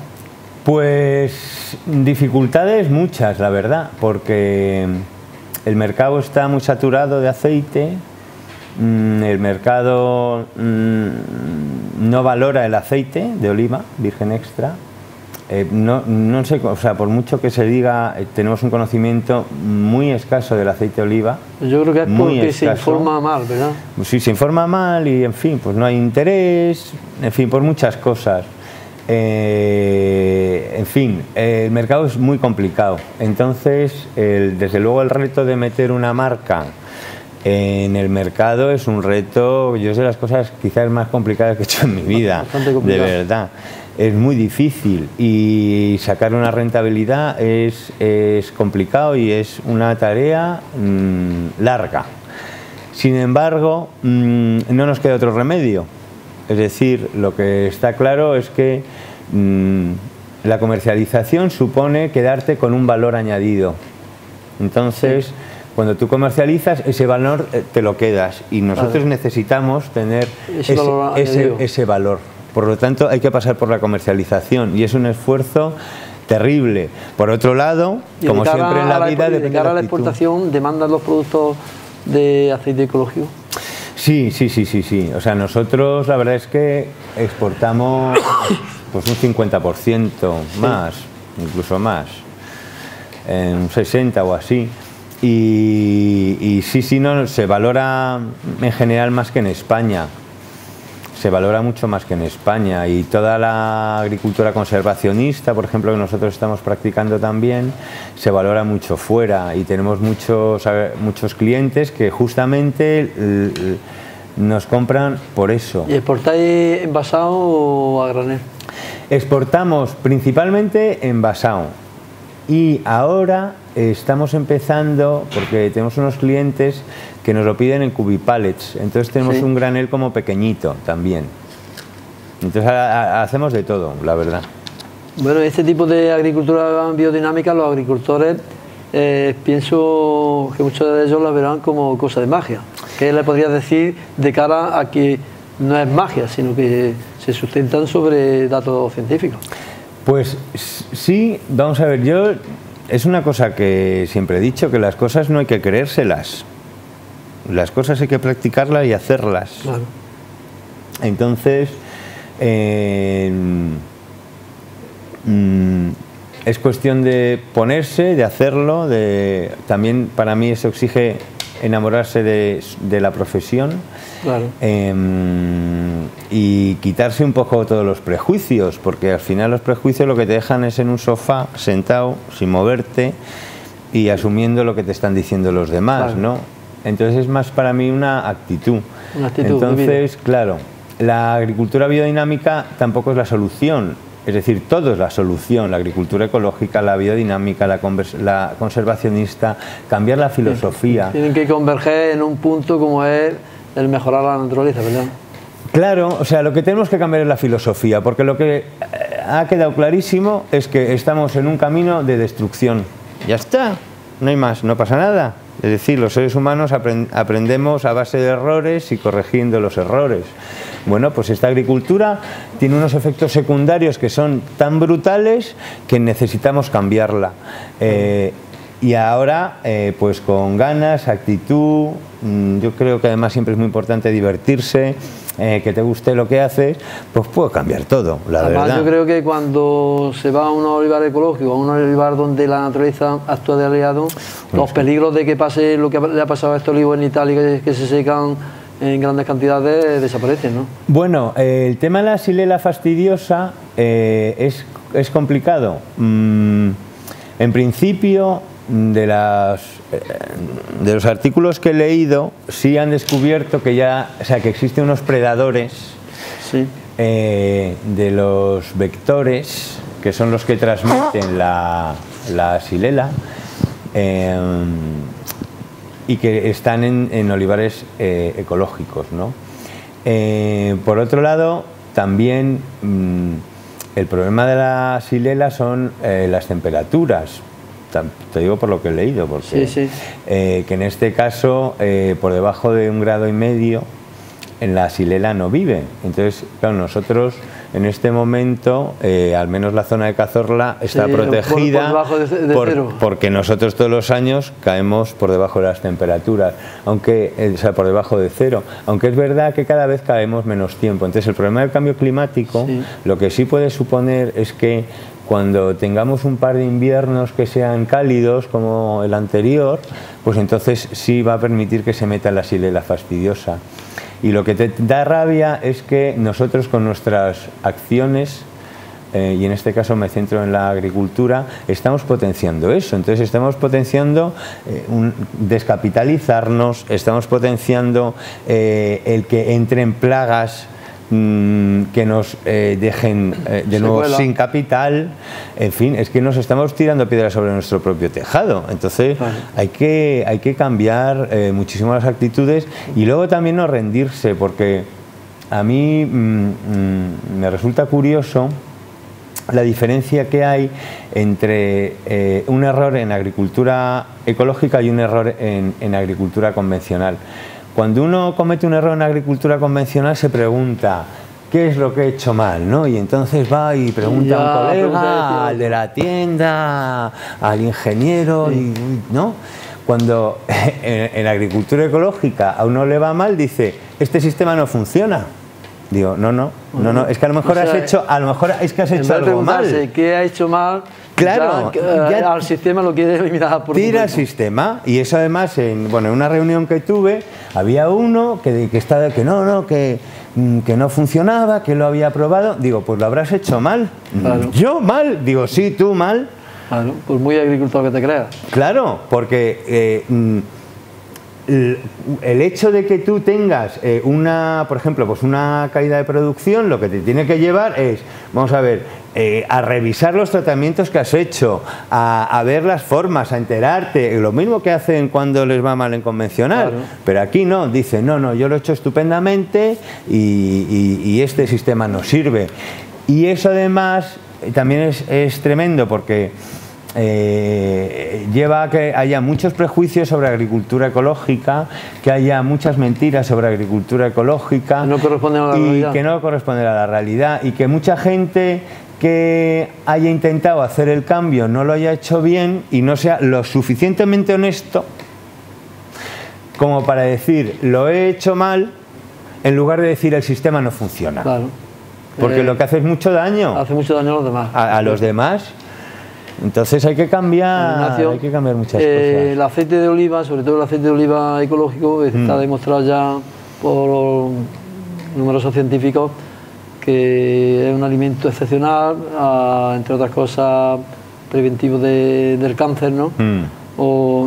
Pues dificultades muchas, la verdad, porque el mercado está muy saturado de aceite, el mercado no valora el aceite de oliva virgen extra. No sé, o sea, por mucho que se diga, tenemos un conocimiento muy escaso del aceite de oliva. Yo creo que es porque se informa mal, ¿verdad? Sí, se informa mal y, en fin, pues no hay interés, en fin, por muchas cosas. En fin, el mercado es muy complicado. Entonces, desde luego el reto de meter una marca en el mercado es un reto, yo sé, las cosas quizás más complicadas que he hecho en mi vida, de verdad. Es muy difícil y sacar una rentabilidad es complicado y es una tarea larga. Sin embargo, no nos queda otro remedio. Es decir, lo que está claro es que la comercialización supone quedarte con un valor añadido. Entonces, cuando tú comercializas, ese valor te lo quedas y nosotros necesitamos tener ese valor. Por lo tanto, hay que pasar por la comercialización y es un esfuerzo terrible. Por otro lado, como siempre en la vida, de cara a la exportación, ¿demandan los productos de aceite ecológico? Sí. O sea, nosotros la verdad es que exportamos pues un 50% más, incluso más, un 60 o así. Y sí, no, se valora en general más que en España. Se valora mucho más que en España, y toda la agricultura conservacionista, por ejemplo, que nosotros estamos practicando también, se valora mucho fuera, y tenemos muchos clientes que justamente nos compran por eso. ¿Y exportáis envasado o a granel? Exportamos principalmente envasado, y ahora estamos empezando, porque tenemos unos clientes que nos lo piden en cubipallets, entonces tenemos un granel como pequeñito también. Entonces hacemos de todo, la verdad. Bueno, este tipo de agricultura biodinámica, los agricultores, pienso que muchos de ellos la verán como cosa de magia. ¿Qué le podrías decir de cara a que no es magia, sino que se sustentan sobre datos científicos? Pues sí, vamos a ver, es una cosa que siempre he dicho, que las cosas no hay que creérselas. Las cosas hay que practicarlas y hacerlas. Claro. Entonces, es cuestión de ponerse, de hacerlo, también para mí eso exige enamorarse de la profesión. Claro. Y quitarse un poco todos los prejuicios, porque al final los prejuicios lo que te dejan es en un sofá, sentado, sin moverte y asumiendo lo que te están diciendo los demás, claro, ¿no? Entonces es más para mí una actitud. Entonces, claro, la agricultura biodinámica tampoco es la solución, es decir, todo es la solución: la agricultura ecológica, la biodinámica, la conservacionista, cambiar la filosofía. Tienen que converger en un punto como es el mejorar la naturaleza, ¿verdad? Claro, o sea, lo que tenemos que cambiar es la filosofía, porque lo que ha quedado clarísimo es que estamos en un camino de destrucción. Ya está, no hay más, no pasa nada. Es decir, los seres humanos aprendemos a base de errores y corrigiendo los errores. Bueno, pues esta agricultura tiene unos efectos secundarios que son tan brutales que necesitamos cambiarla. Y ahora, pues con ganas, actitud, yo creo que además siempre es muy importante divertirse, que te guste lo que haces, pues puede cambiar todo, la verdad. Además, yo creo que cuando se va a un olivar ecológico, a un olivar donde la naturaleza actúa de aliado, los peligros de que pase lo que le ha pasado a estos olivos en Italia, que se secan en grandes cantidades, desaparecen, ¿no? Bueno, el tema de la Xylella fastidiosa es complicado. En principio, de los artículos que he leído, sí han descubierto que que existen unos predadores, sí, de los vectores, que son los que transmiten la Xylella, y que están en olivares ecológicos, ¿no? Por otro lado, también el problema de la Xylella son las temperaturas. Te digo por lo que he leído, porque que en este caso por debajo de 1,5 grados en la Xylella no vive. Entonces, claro, nosotros en este momento, al menos la zona de Cazorla está protegida por debajo de cero. Porque nosotros todos los años caemos por debajo de las temperaturas, aunque o sea, por debajo de cero, aunque es verdad que cada vez caemos menos tiempo. Entonces el problema del cambio climático, lo que sí puede suponer es que cuando tengamos un par de inviernos que sean cálidos como el anterior, pues entonces sí va a permitir que se meta la Xylella fastidiosa. Y lo que te da rabia es que nosotros con nuestras acciones, y en este caso me centro en la agricultura, estamos potenciando eso. Entonces estamos potenciando descapitalizarnos, estamos potenciando el que entren plagas que nos dejen de nuevo sin capital. En fin, es que nos estamos tirando piedras sobre nuestro propio tejado. Entonces hay que cambiar muchísimo las actitudes, y luego también no rendirse, porque a mí me resulta curioso la diferencia que hay entre un error en agricultura ecológica y un error en agricultura convencional. Cuando uno comete un error en agricultura convencional se pregunta ¿qué es lo que he hecho mal?, ¿no? Y entonces va y pregunta a un colega, al de la tienda, al ingeniero, ¿no? Cuando en agricultura ecológica a uno le va mal, dice este sistema no funciona. Digo, no, es que a lo mejor has hecho algo mal. ¿Qué ha hecho mal? Claro, ya al sistema lo quiere eliminar por tira el sistema. Y eso además, en una reunión que tuve, había uno que no funcionaba, que lo había probado. Digo, pues lo habrás hecho mal. Claro. ¿Yo mal? Digo, sí, tú mal. Claro, pues muy agricultor que te creas. Claro, porque el hecho de que tú tengas por ejemplo, pues una caída de producción, lo que te tiene que llevar es, vamos a ver, a revisar los tratamientos que has hecho, a ver las formas, a enterarte, lo mismo que hacen cuando les va mal en convencional. Claro. Pero aquí no, dicen, no, yo lo he hecho estupendamente y este sistema no sirve. Y eso además también es tremendo porque lleva a que haya muchos prejuicios sobre agricultura ecológica, que haya muchas mentiras sobre agricultura ecológica que no corresponden a la realidad. Que no corresponden a la realidad, y que mucha gente que haya intentado hacer el cambio no lo haya hecho bien y no sea lo suficientemente honesto como para decir lo he hecho mal, en lugar de decir el sistema no funciona. Claro. Porque lo que hace es mucho daño. Hace mucho daño a los demás. A los demás. Entonces hay que cambiar, muchas cosas. El aceite de oliva, sobre todo el aceite de oliva ecológico, está demostrado ya por numerosos científicos que es un alimento excepcional, entre otras cosas preventivo del cáncer, ¿no?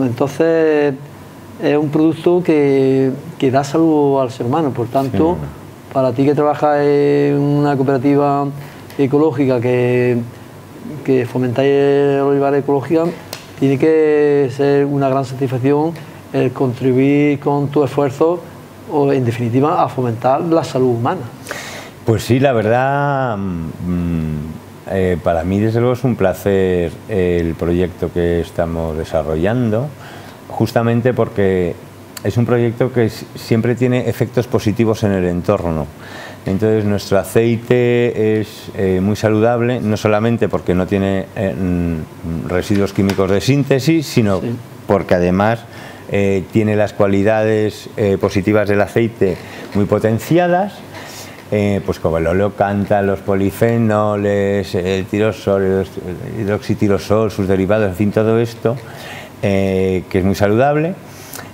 Entonces es un producto que da salud al ser humano. Por tanto, para ti que trabajas en una cooperativa ecológica que fomentáis el olivar ecológica, tiene que ser una gran satisfacción el contribuir con tu esfuerzo, o en definitiva a fomentar la salud humana. Pues sí, la verdad, para mí desde luego es un placer el proyecto que estamos desarrollando, justamente porque es un proyecto que siempre tiene efectos positivos en el entorno. Entonces nuestro aceite es muy saludable, no solamente porque no tiene residuos químicos de síntesis, sino porque además tiene las cualidades positivas del aceite muy potenciadas, pues como el oleocanta, los polifenoles, el tirosol, el hidroxitirosol, sus derivados, en fin, todo esto, que es muy saludable.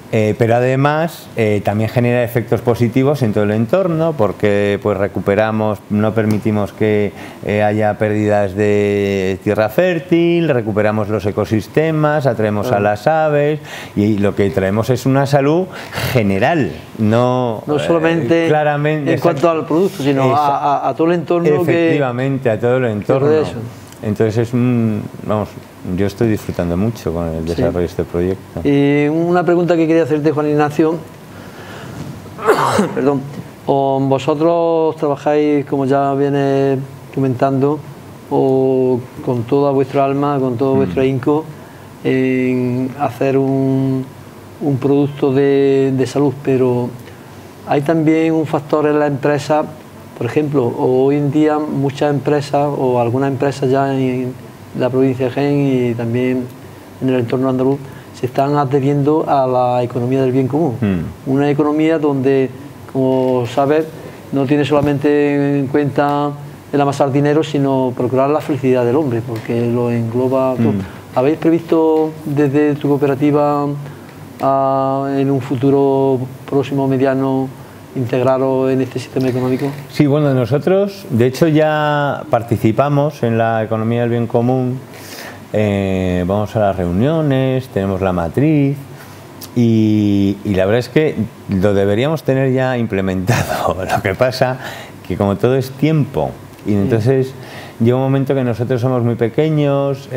Pero además también genera efectos positivos en todo el entorno, porque pues recuperamos, no permitimos que haya pérdidas de tierra fértil, recuperamos los ecosistemas, atraemos a las aves, y lo que traemos es una salud general, no solamente claramente en cuanto al producto, sino a todo el entorno. Efectivamente, a todo el entorno. Entonces yo estoy disfrutando mucho con el desarrollo de este proyecto. Y una pregunta que quería hacerte, Juan Ignacio. Perdón. Vosotros trabajáis, como ya viene comentando, con toda vuestra alma, con todo vuestro ahínco, en hacer un producto de salud, pero hay también un factor en la empresa. Por ejemplo, hoy en día muchas empresas, o algunas empresas ya en la provincia de Jaén y también en el entorno andaluz, se están adheriendo a la economía del bien común. Una economía donde, como sabes, no tiene solamente en cuenta el amasar dinero, sino procurar la felicidad del hombre, porque lo engloba todo. ¿Habéis previsto desde tu cooperativa en un futuro próximo, mediano, integrarlo en este sistema económico? Sí, bueno, nosotros de hecho ya participamos en la economía del bien común, vamos a las reuniones, tenemos la matriz y la verdad es que lo deberíamos tener ya implementado. Lo que pasa que como todo es tiempo, y entonces llega un momento que nosotros somos muy pequeños,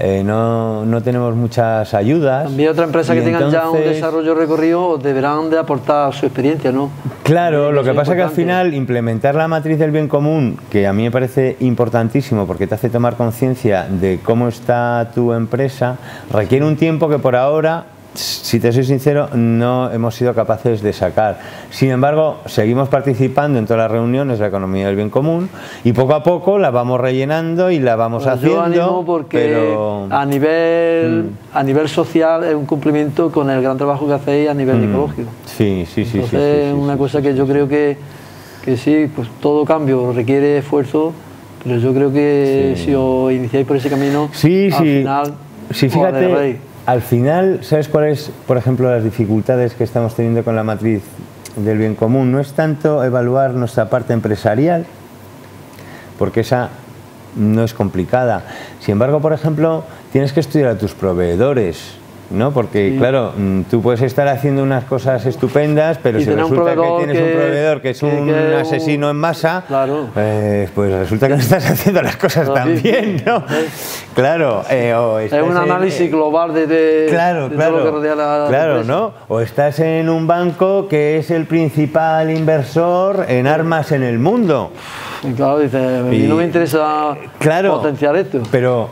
no tenemos muchas ayudas. También otra empresa que tengan ya un desarrollo recorrido deberán de aportar su experiencia, ¿no? Claro, lo que pasa es que al final implementar la matriz del bien común, que a mí me parece importantísimo porque te hace tomar conciencia de cómo está tu empresa, requiere un tiempo que por ahora si te soy sincero, no hemos sido capaces de sacar. Sin embargo, seguimos participando en todas las reuniones de la economía del bien común y poco a poco la vamos rellenando y la vamos haciendo. Yo animo porque pero... a nivel social es un cumplimiento con el gran trabajo que hacéis a nivel ecológico. Sí. Entonces es una cosa que yo creo que sí, pues todo cambio requiere esfuerzo, pero yo creo que si os iniciáis por ese camino, al final... Sí, fíjate, al final, ¿sabes cuáles, por ejemplo, las dificultades que estamos teniendo con la matriz del bien común? No es tanto evaluar nuestra parte empresarial, porque esa no es complicada. Sin embargo, por ejemplo, tienes que estudiar a tus proveedores, ¿no? Porque, claro, tú puedes estar haciendo unas cosas estupendas, pero si resulta que tienes un proveedor que es un asesino en masa, pues resulta que no estás haciendo las cosas tan bien, ¿no? Claro. Es un análisis global de todo lo que rodea la empresa. ¿no? O estás en un banco que es el principal inversor en armas en el mundo. Y claro, dices, a mí no me interesa potenciar esto. Pero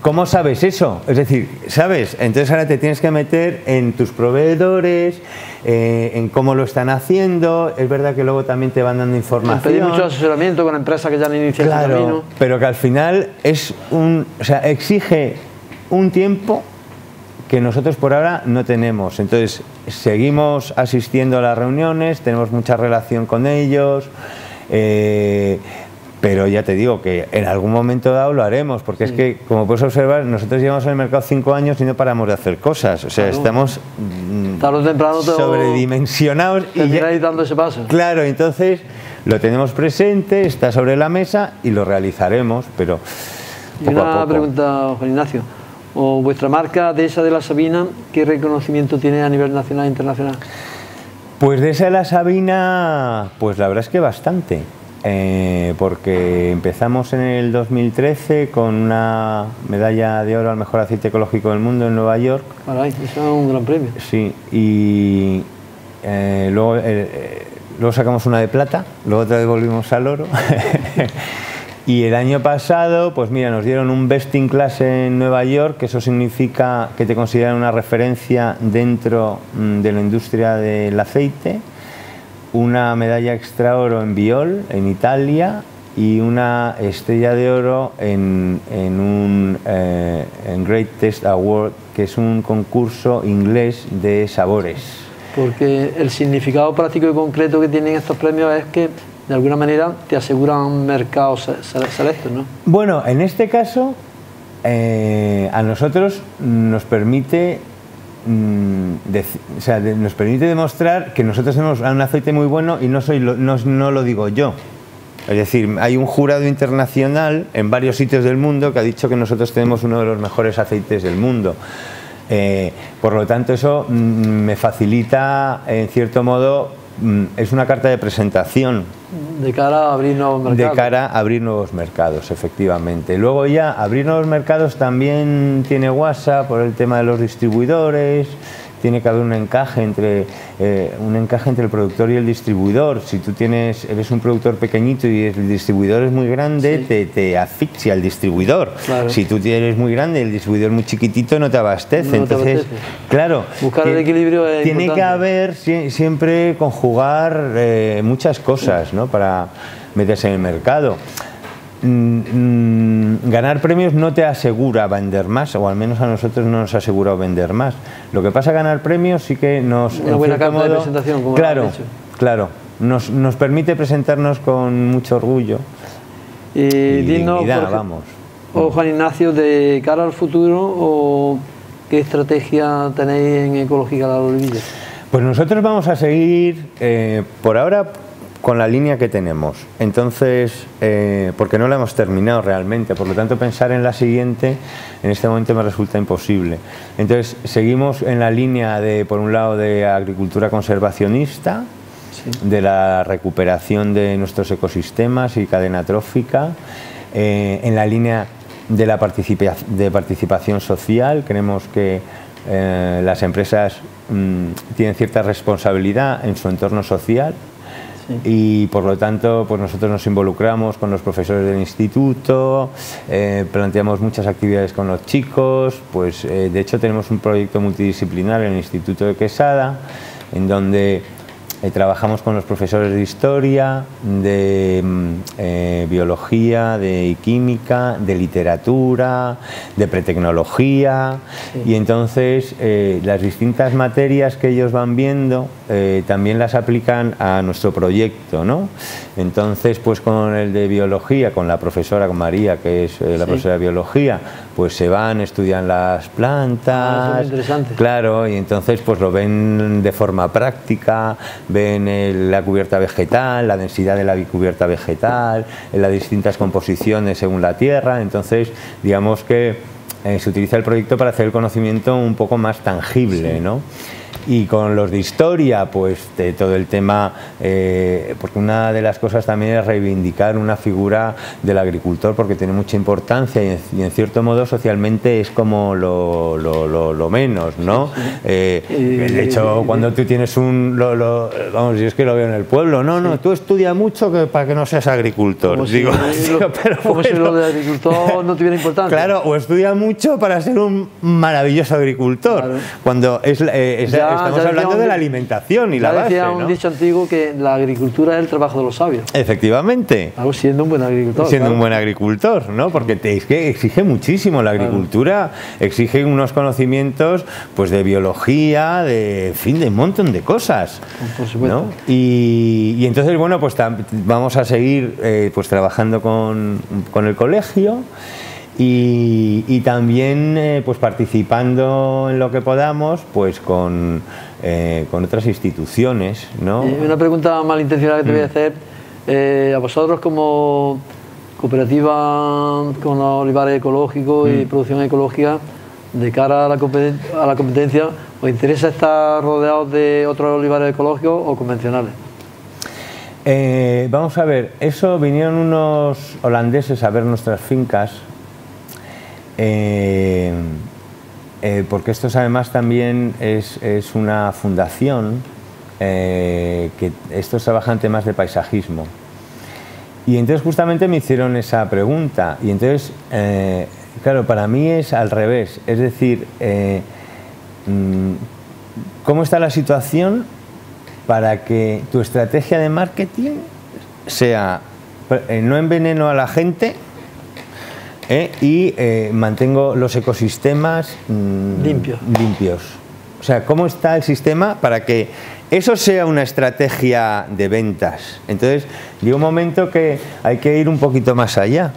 ¿cómo sabes eso? Es decir, ¿sabes? Entonces ahora te tienes que meter en tus proveedores, en cómo lo están haciendo. Es verdad que luego también te van dando información. Pedir mucho asesoramiento con empresas que ya han iniciado el camino. Pero que al final exige un tiempo que nosotros por ahora no tenemos. Entonces seguimos asistiendo a las reuniones, tenemos mucha relación con ellos. Pero ya te digo que en algún momento dado lo haremos, porque es que, como puedes observar, nosotros llevamos en el mercado 5 años y no paramos de hacer cosas. O sea, estamos tarde o temprano sobredimensionados y ya dando ese paso. Claro, entonces lo tenemos presente, está sobre la mesa y lo realizaremos, pero poco a poco. Una pregunta, Juan Ignacio. ¿O vuestra marca Dehesa de la Sabina, qué reconocimiento tiene a nivel nacional e internacional? Pues Dehesa de la Sabina, pues la verdad es que bastante. Porque empezamos en el 2013 con una medalla de oro al mejor aceite ecológico del mundo en Nueva York. Caray, eso es un gran premio. Sí, y luego sacamos una de plata, luego otra vez volvimos al oro. Y el año pasado, pues mira, nos dieron un Best in Class en Nueva York, que eso significa que te consideran una referencia dentro de la industria del aceite. Una medalla extra oro en Biol, en Italia, y una estrella de oro en Great Taste Award, que es un concurso inglés de sabores. Porque el significado práctico y concreto que tienen estos premios es que, de alguna manera, te aseguran mercados selectos, ¿no? Bueno, en este caso, a nosotros nos permite... nos permite demostrar que nosotros tenemos un aceite muy bueno y no lo digo yo. Es decir, hay un jurado internacional en varios sitios del mundo que ha dicho que nosotros tenemos uno de los mejores aceites del mundo. Por lo tanto, eso me facilita, en cierto modo, es una carta de presentación. De cara a abrir nuevos mercados. De cara a abrir nuevos mercados, efectivamente. Luego ya, abrir nuevos mercados también tiene guasa por el tema de los distribuidores. Tiene que haber un encaje entre el productor y el distribuidor. Si tú eres un productor pequeñito y el distribuidor es muy grande, sí, te asfixia el distribuidor. Claro. Si tú eres muy grande y el distribuidor muy chiquitito, no te abastece. Entonces, claro, buscar el equilibrio es tiene importante. que haber siempre conjugar muchas cosas, ¿no?, para meterse en el mercado. Ganar premios no te asegura vender más, o al menos a nosotros no nos ha asegurado vender más. Lo que pasa, ganar premios sí que nos... Una buena carta de presentación, como claro, claro, nos permite presentarnos con mucho orgullo y dignidad, vamos. O Juan Ignacio, de cara al futuro, ¿o qué estrategia tenéis en Ecológica La Olivilla? Pues nosotros vamos a seguir, por ahora, con la línea que tenemos. Entonces, porque no la hemos terminado realmente, por lo tanto pensar en la siguiente en este momento me resulta imposible. Entonces seguimos en la línea de, por un lado, de agricultura conservacionista, sí, de la recuperación de nuestros ecosistemas y cadena trófica, en la línea de la participación social. Creemos que las empresas tienen cierta responsabilidad en su entorno social. Sí. Y por lo tanto, pues nosotros nos involucramos con los profesores del instituto, planteamos muchas actividades con los chicos, pues de hecho tenemos un proyecto multidisciplinar en el Instituto de Quesada, en donde trabajamos con los profesores de historia, de biología, de química, de literatura, de pretecnología, sí. Y entonces las distintas materias que ellos van viendo también las aplican a nuestro proyecto, ¿no? Entonces, pues con el de biología, con la profesora, con María, que es la profesora de biología, pues se van, estudian las plantas, eso es interesante. Claro, y entonces pues lo ven de forma práctica, ven la cubierta vegetal, la densidad de la cubierta vegetal, en las distintas composiciones según la tierra. Entonces, digamos que se utiliza el proyecto para hacer el conocimiento un poco más tangible, ¿no? Y con los de historia, pues de todo el tema, porque una de las cosas también es reivindicar una figura del agricultor, porque tiene mucha importancia y en cierto modo socialmente es como lo menos, ¿no? De hecho, cuando tú tienes vamos, yo es que lo veo en el pueblo, no, tú estudia mucho para que no seas agricultor. Como digo, como si lo de agricultor no tuviera importancia. Claro, o estudia mucho para ser un maravilloso agricultor, claro. Cuando estamos hablando de la alimentación y la base, decía un dicho antiguo que la agricultura es el trabajo de los sabios. Efectivamente. Algo siendo un buen agricultor. Siendo un buen agricultor, ¿no? Porque es que exige muchísimo la agricultura, exige unos conocimientos, pues de biología, en fin, de un montón de cosas. Por supuesto. ¿No? Y entonces, bueno, pues vamos a seguir pues trabajando con el colegio. Y también pues participando en lo que podamos pues con otras instituciones, ¿no? Una pregunta malintencionada que te voy a hacer, a vosotros como cooperativa con los olivares ecológicos y producción ecológica, de cara a la competencia, ¿os interesa estar rodeados de otros olivares ecológicos o convencionales? Vamos a ver, eso vinieron unos holandeses a ver nuestras fincas. Porque esto además también es una fundación que estos trabajan temas de paisajismo, y entonces justamente me hicieron esa pregunta y entonces claro, para mí es al revés, es decir, ¿cómo está la situación para que tu estrategia de marketing sea no enveneno a la gente y mantengo los ecosistemas limpios? O sea, ¿cómo está el sistema para que eso sea una estrategia de ventas? Entonces, llega un momento que hay que ir un poquito más allá.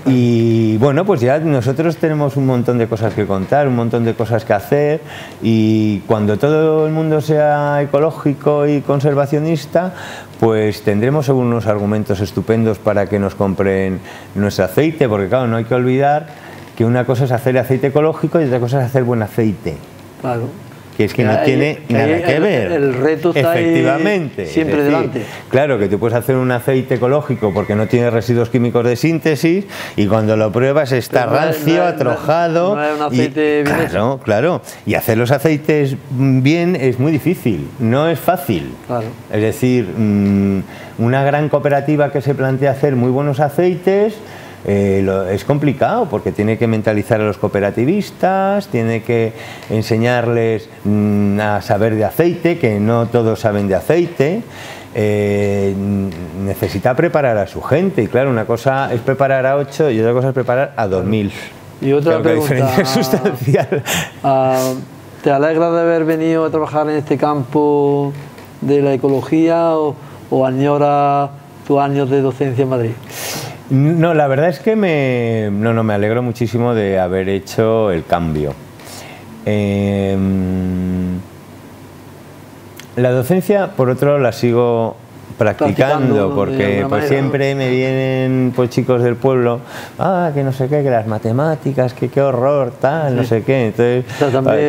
Y bueno, pues ya nosotros tenemos un montón de cosas que contar, un montón de cosas que hacer, y cuando todo el mundo sea ecológico y conservacionista, pues tendremos unos argumentos estupendos para que nos compren nuestro aceite, porque claro, no hay que olvidar que una cosa es hacer aceite ecológico y otra cosa es hacer buen aceite. Claro. Que es que no tiene nada que ver. El reto está efectivamente, siempre es decir, delante. Claro, que tú puedes hacer un aceite ecológico porque no tiene residuos químicos de síntesis y cuando lo pruebas está rancio, atrojado. No es un aceite bien hecho. Claro. Y hacer los aceites bien es muy difícil, no es fácil. Claro. Es decir, una gran cooperativa que se plantea hacer muy buenos aceites, es complicado porque tiene que mentalizar a los cooperativistas, tiene que enseñarles a saber de aceite, que no todos saben de aceite, necesita preparar a su gente, y claro, una cosa es preparar a 8 y otra cosa es preparar a 2000. Y otra pregunta, la diferencia es sustancial. ¿Te alegra de haber venido a trabajar en este campo de la ecología o añoras tus años de docencia en Madrid? No, la verdad es que me alegro muchísimo de haber hecho el cambio. La docencia, por otro lado, la sigo practicando porque pues siempre me vienen pues chicos del pueblo, que no sé qué, que las matemáticas, que qué horror, tal, no sé qué. Entonces,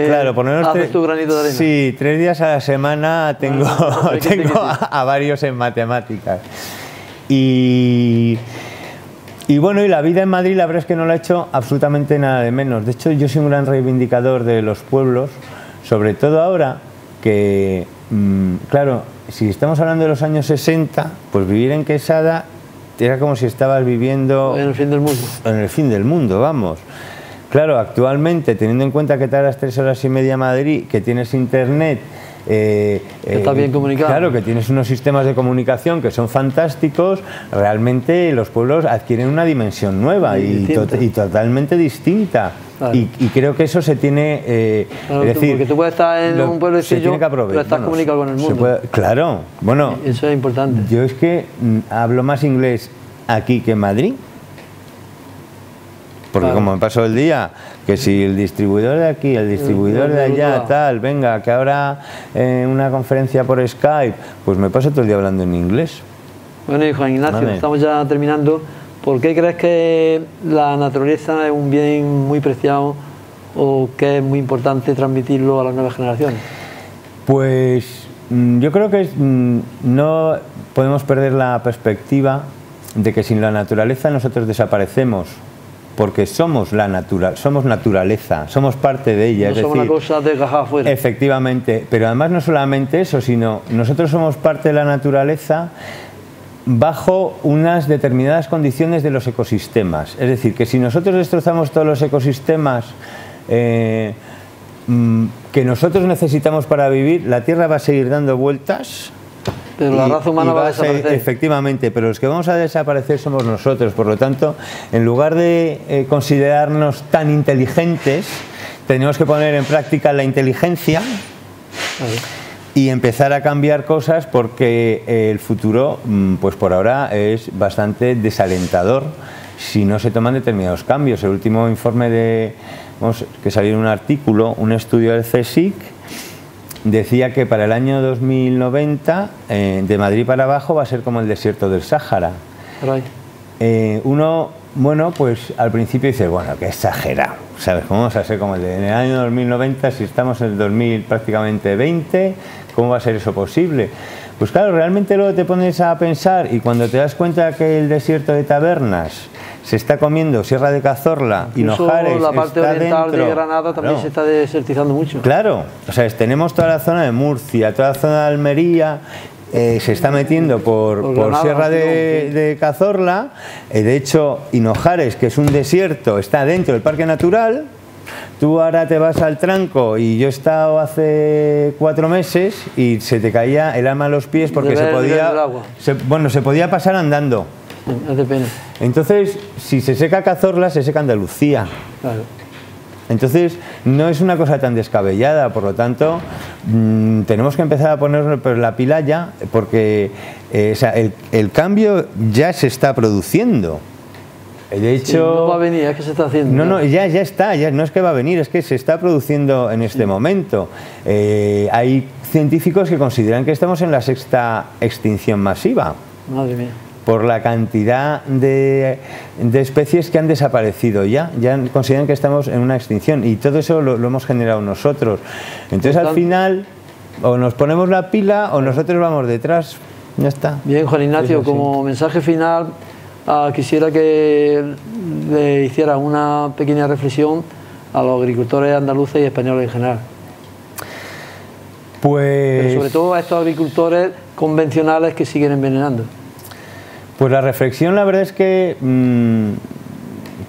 claro, ponernos haces tu granito de arena. Sí, 3 días a la semana tengo a varios en matemáticas. Y bueno, y la vida en Madrid la verdad es que no la he hecho absolutamente nada de menos. De hecho, yo soy un gran reivindicador de los pueblos, sobre todo ahora que, claro, si estamos hablando de los años 60, pues vivir en Quesada era como si estabas viviendo... En el fin del mundo. En el fin del mundo, vamos. Claro, actualmente, teniendo en cuenta que tardas 3 horas y media a Madrid, que tienes internet... está bien comunicado. Claro, que tienes unos sistemas de comunicación que son fantásticos, realmente los pueblos adquieren una dimensión nueva y totalmente distinta. Claro. Y creo que eso se tiene... claro, es decir, porque tú puedes estar en un pueblo sencillo, pero estás comunicado con el mundo. Claro, bueno... Eso es importante. Yo es que hablo más inglés aquí que en Madrid. Porque claro, como me paso el día, que si el distribuidor de aquí, el distribuidor de allá, tal, venga, que ahora una conferencia por Skype, pues me paso todo el día hablando en inglés. Bueno, y Juan Ignacio, estamos ya terminando. ¿Por qué crees que la naturaleza es un bien muy preciado o que es muy importante transmitirlo a las nuevas generaciones? Pues yo creo que no podemos perder la perspectiva de que sin la naturaleza nosotros desaparecemos. Porque somos somos naturaleza, somos parte de ella. No somos una cosa desgajada afuera. Efectivamente, pero además no solamente eso, sino nosotros somos parte de la naturaleza bajo unas determinadas condiciones de los ecosistemas. Es decir, que si nosotros destrozamos todos los ecosistemas que nosotros necesitamos para vivir, la Tierra va a seguir dando vueltas. Pero la raza humana va a desaparecer. Efectivamente, pero los que vamos a desaparecer somos nosotros. Por lo tanto, en lugar de considerarnos tan inteligentes, tenemos que poner en práctica la inteligencia y empezar a cambiar cosas, porque el futuro, pues por ahora, es bastante desalentador si no se toman determinados cambios. El último informe que salió en un artículo, un estudio del CSIC, decía que para el año 2090, de Madrid para abajo, va a ser como el desierto del Sáhara. Uno, bueno, pues al principio dice, bueno, qué exagerado, ¿sabes? ¿Cómo vamos a ser como en el año 2090 si estamos en el 2000 prácticamente 20? ¿Cómo va a ser eso posible? Pues claro, realmente luego te pones a pensar y cuando te das cuenta que el desierto de Tabernas se está comiendo Sierra de Cazorla, Hinojares, la parte está oriental dentro, de Granada también se está desertizando mucho. Claro, o sea, tenemos toda la zona de Murcia, toda la zona de Almería, se está metiendo por Granada, Sierra de Cazorla. De hecho, Hinojares, que es un desierto, está dentro del Parque Natural. Tú ahora te vas al Tranco y yo he estado hace 4 meses y se te caía el alma a los pies porque se podía pasar andando. Es de pena. Entonces, si se seca Cazorla, se seca Andalucía. Claro. Entonces, no es una cosa tan descabellada, por lo tanto, tenemos que empezar a poner la pila ya, porque o sea, el cambio ya se está produciendo. De hecho, sí, no va a venir, es que se está haciendo. No, ya está, ya no es que va a venir, es que se está produciendo en este momento. Hay científicos que consideran que estamos en la 6ª extinción masiva. Madre mía. Por la cantidad de especies que han desaparecido ya consideran que estamos en una extinción y todo eso lo hemos generado nosotros. Entonces al final o nos ponemos la pila o nosotros vamos detrás, ya está. Bien, Juan Ignacio, como mensaje final quisiera que le hiciera una pequeña reflexión a los agricultores andaluces y españoles en general. Pues... Pero sobre todo a estos agricultores convencionales que siguen envenenando. Pues la reflexión, la verdad es que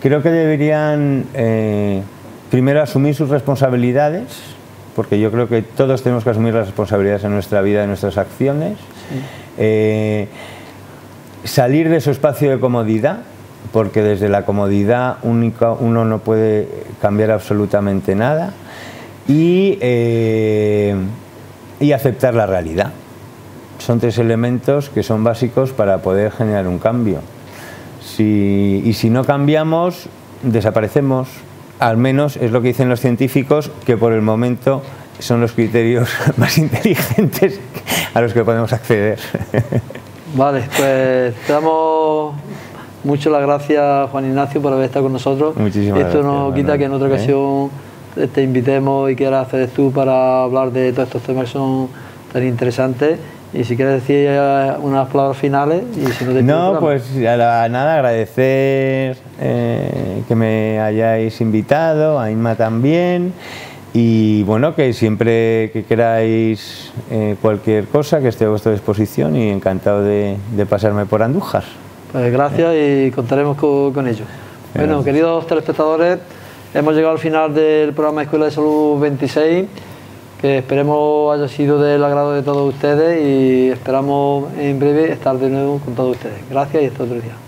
creo que deberían primero asumir sus responsabilidades, porque yo creo que todos tenemos que asumir las responsabilidades en nuestra vida, en nuestras acciones. Sí. Salir de su espacio de comodidad, porque desde la comodidad única uno no puede cambiar absolutamente nada, y aceptar la realidad. Son 3 elementos que son básicos para poder generar un cambio. Y si no cambiamos, desaparecemos. Al menos es lo que dicen los científicos, que por el momento son los criterios más inteligentes a los que podemos acceder. Vale, pues te damos mucho las gracias, Juan Ignacio, por haber estado con nosotros. Muchísimas gracias. Esto no quita que en otra ocasión te invitemos y quieras hacer tú para hablar de todos estos temas que son tan interesantes. Y si quieres decir unas palabras finales. Y si no, pues nada, agradecer que me hayáis invitado, a Inma también. Y bueno, que siempre que queráis cualquier cosa, que esté a vuestra disposición y encantado de pasarme por Andújar. Pues gracias y contaremos con ello. Bueno, queridos telespectadores, hemos llegado al final del programa Escuela de Salud 26, que esperemos haya sido del agrado de todos ustedes y esperamos en breve estar de nuevo con todos ustedes. Gracias y hasta otro día.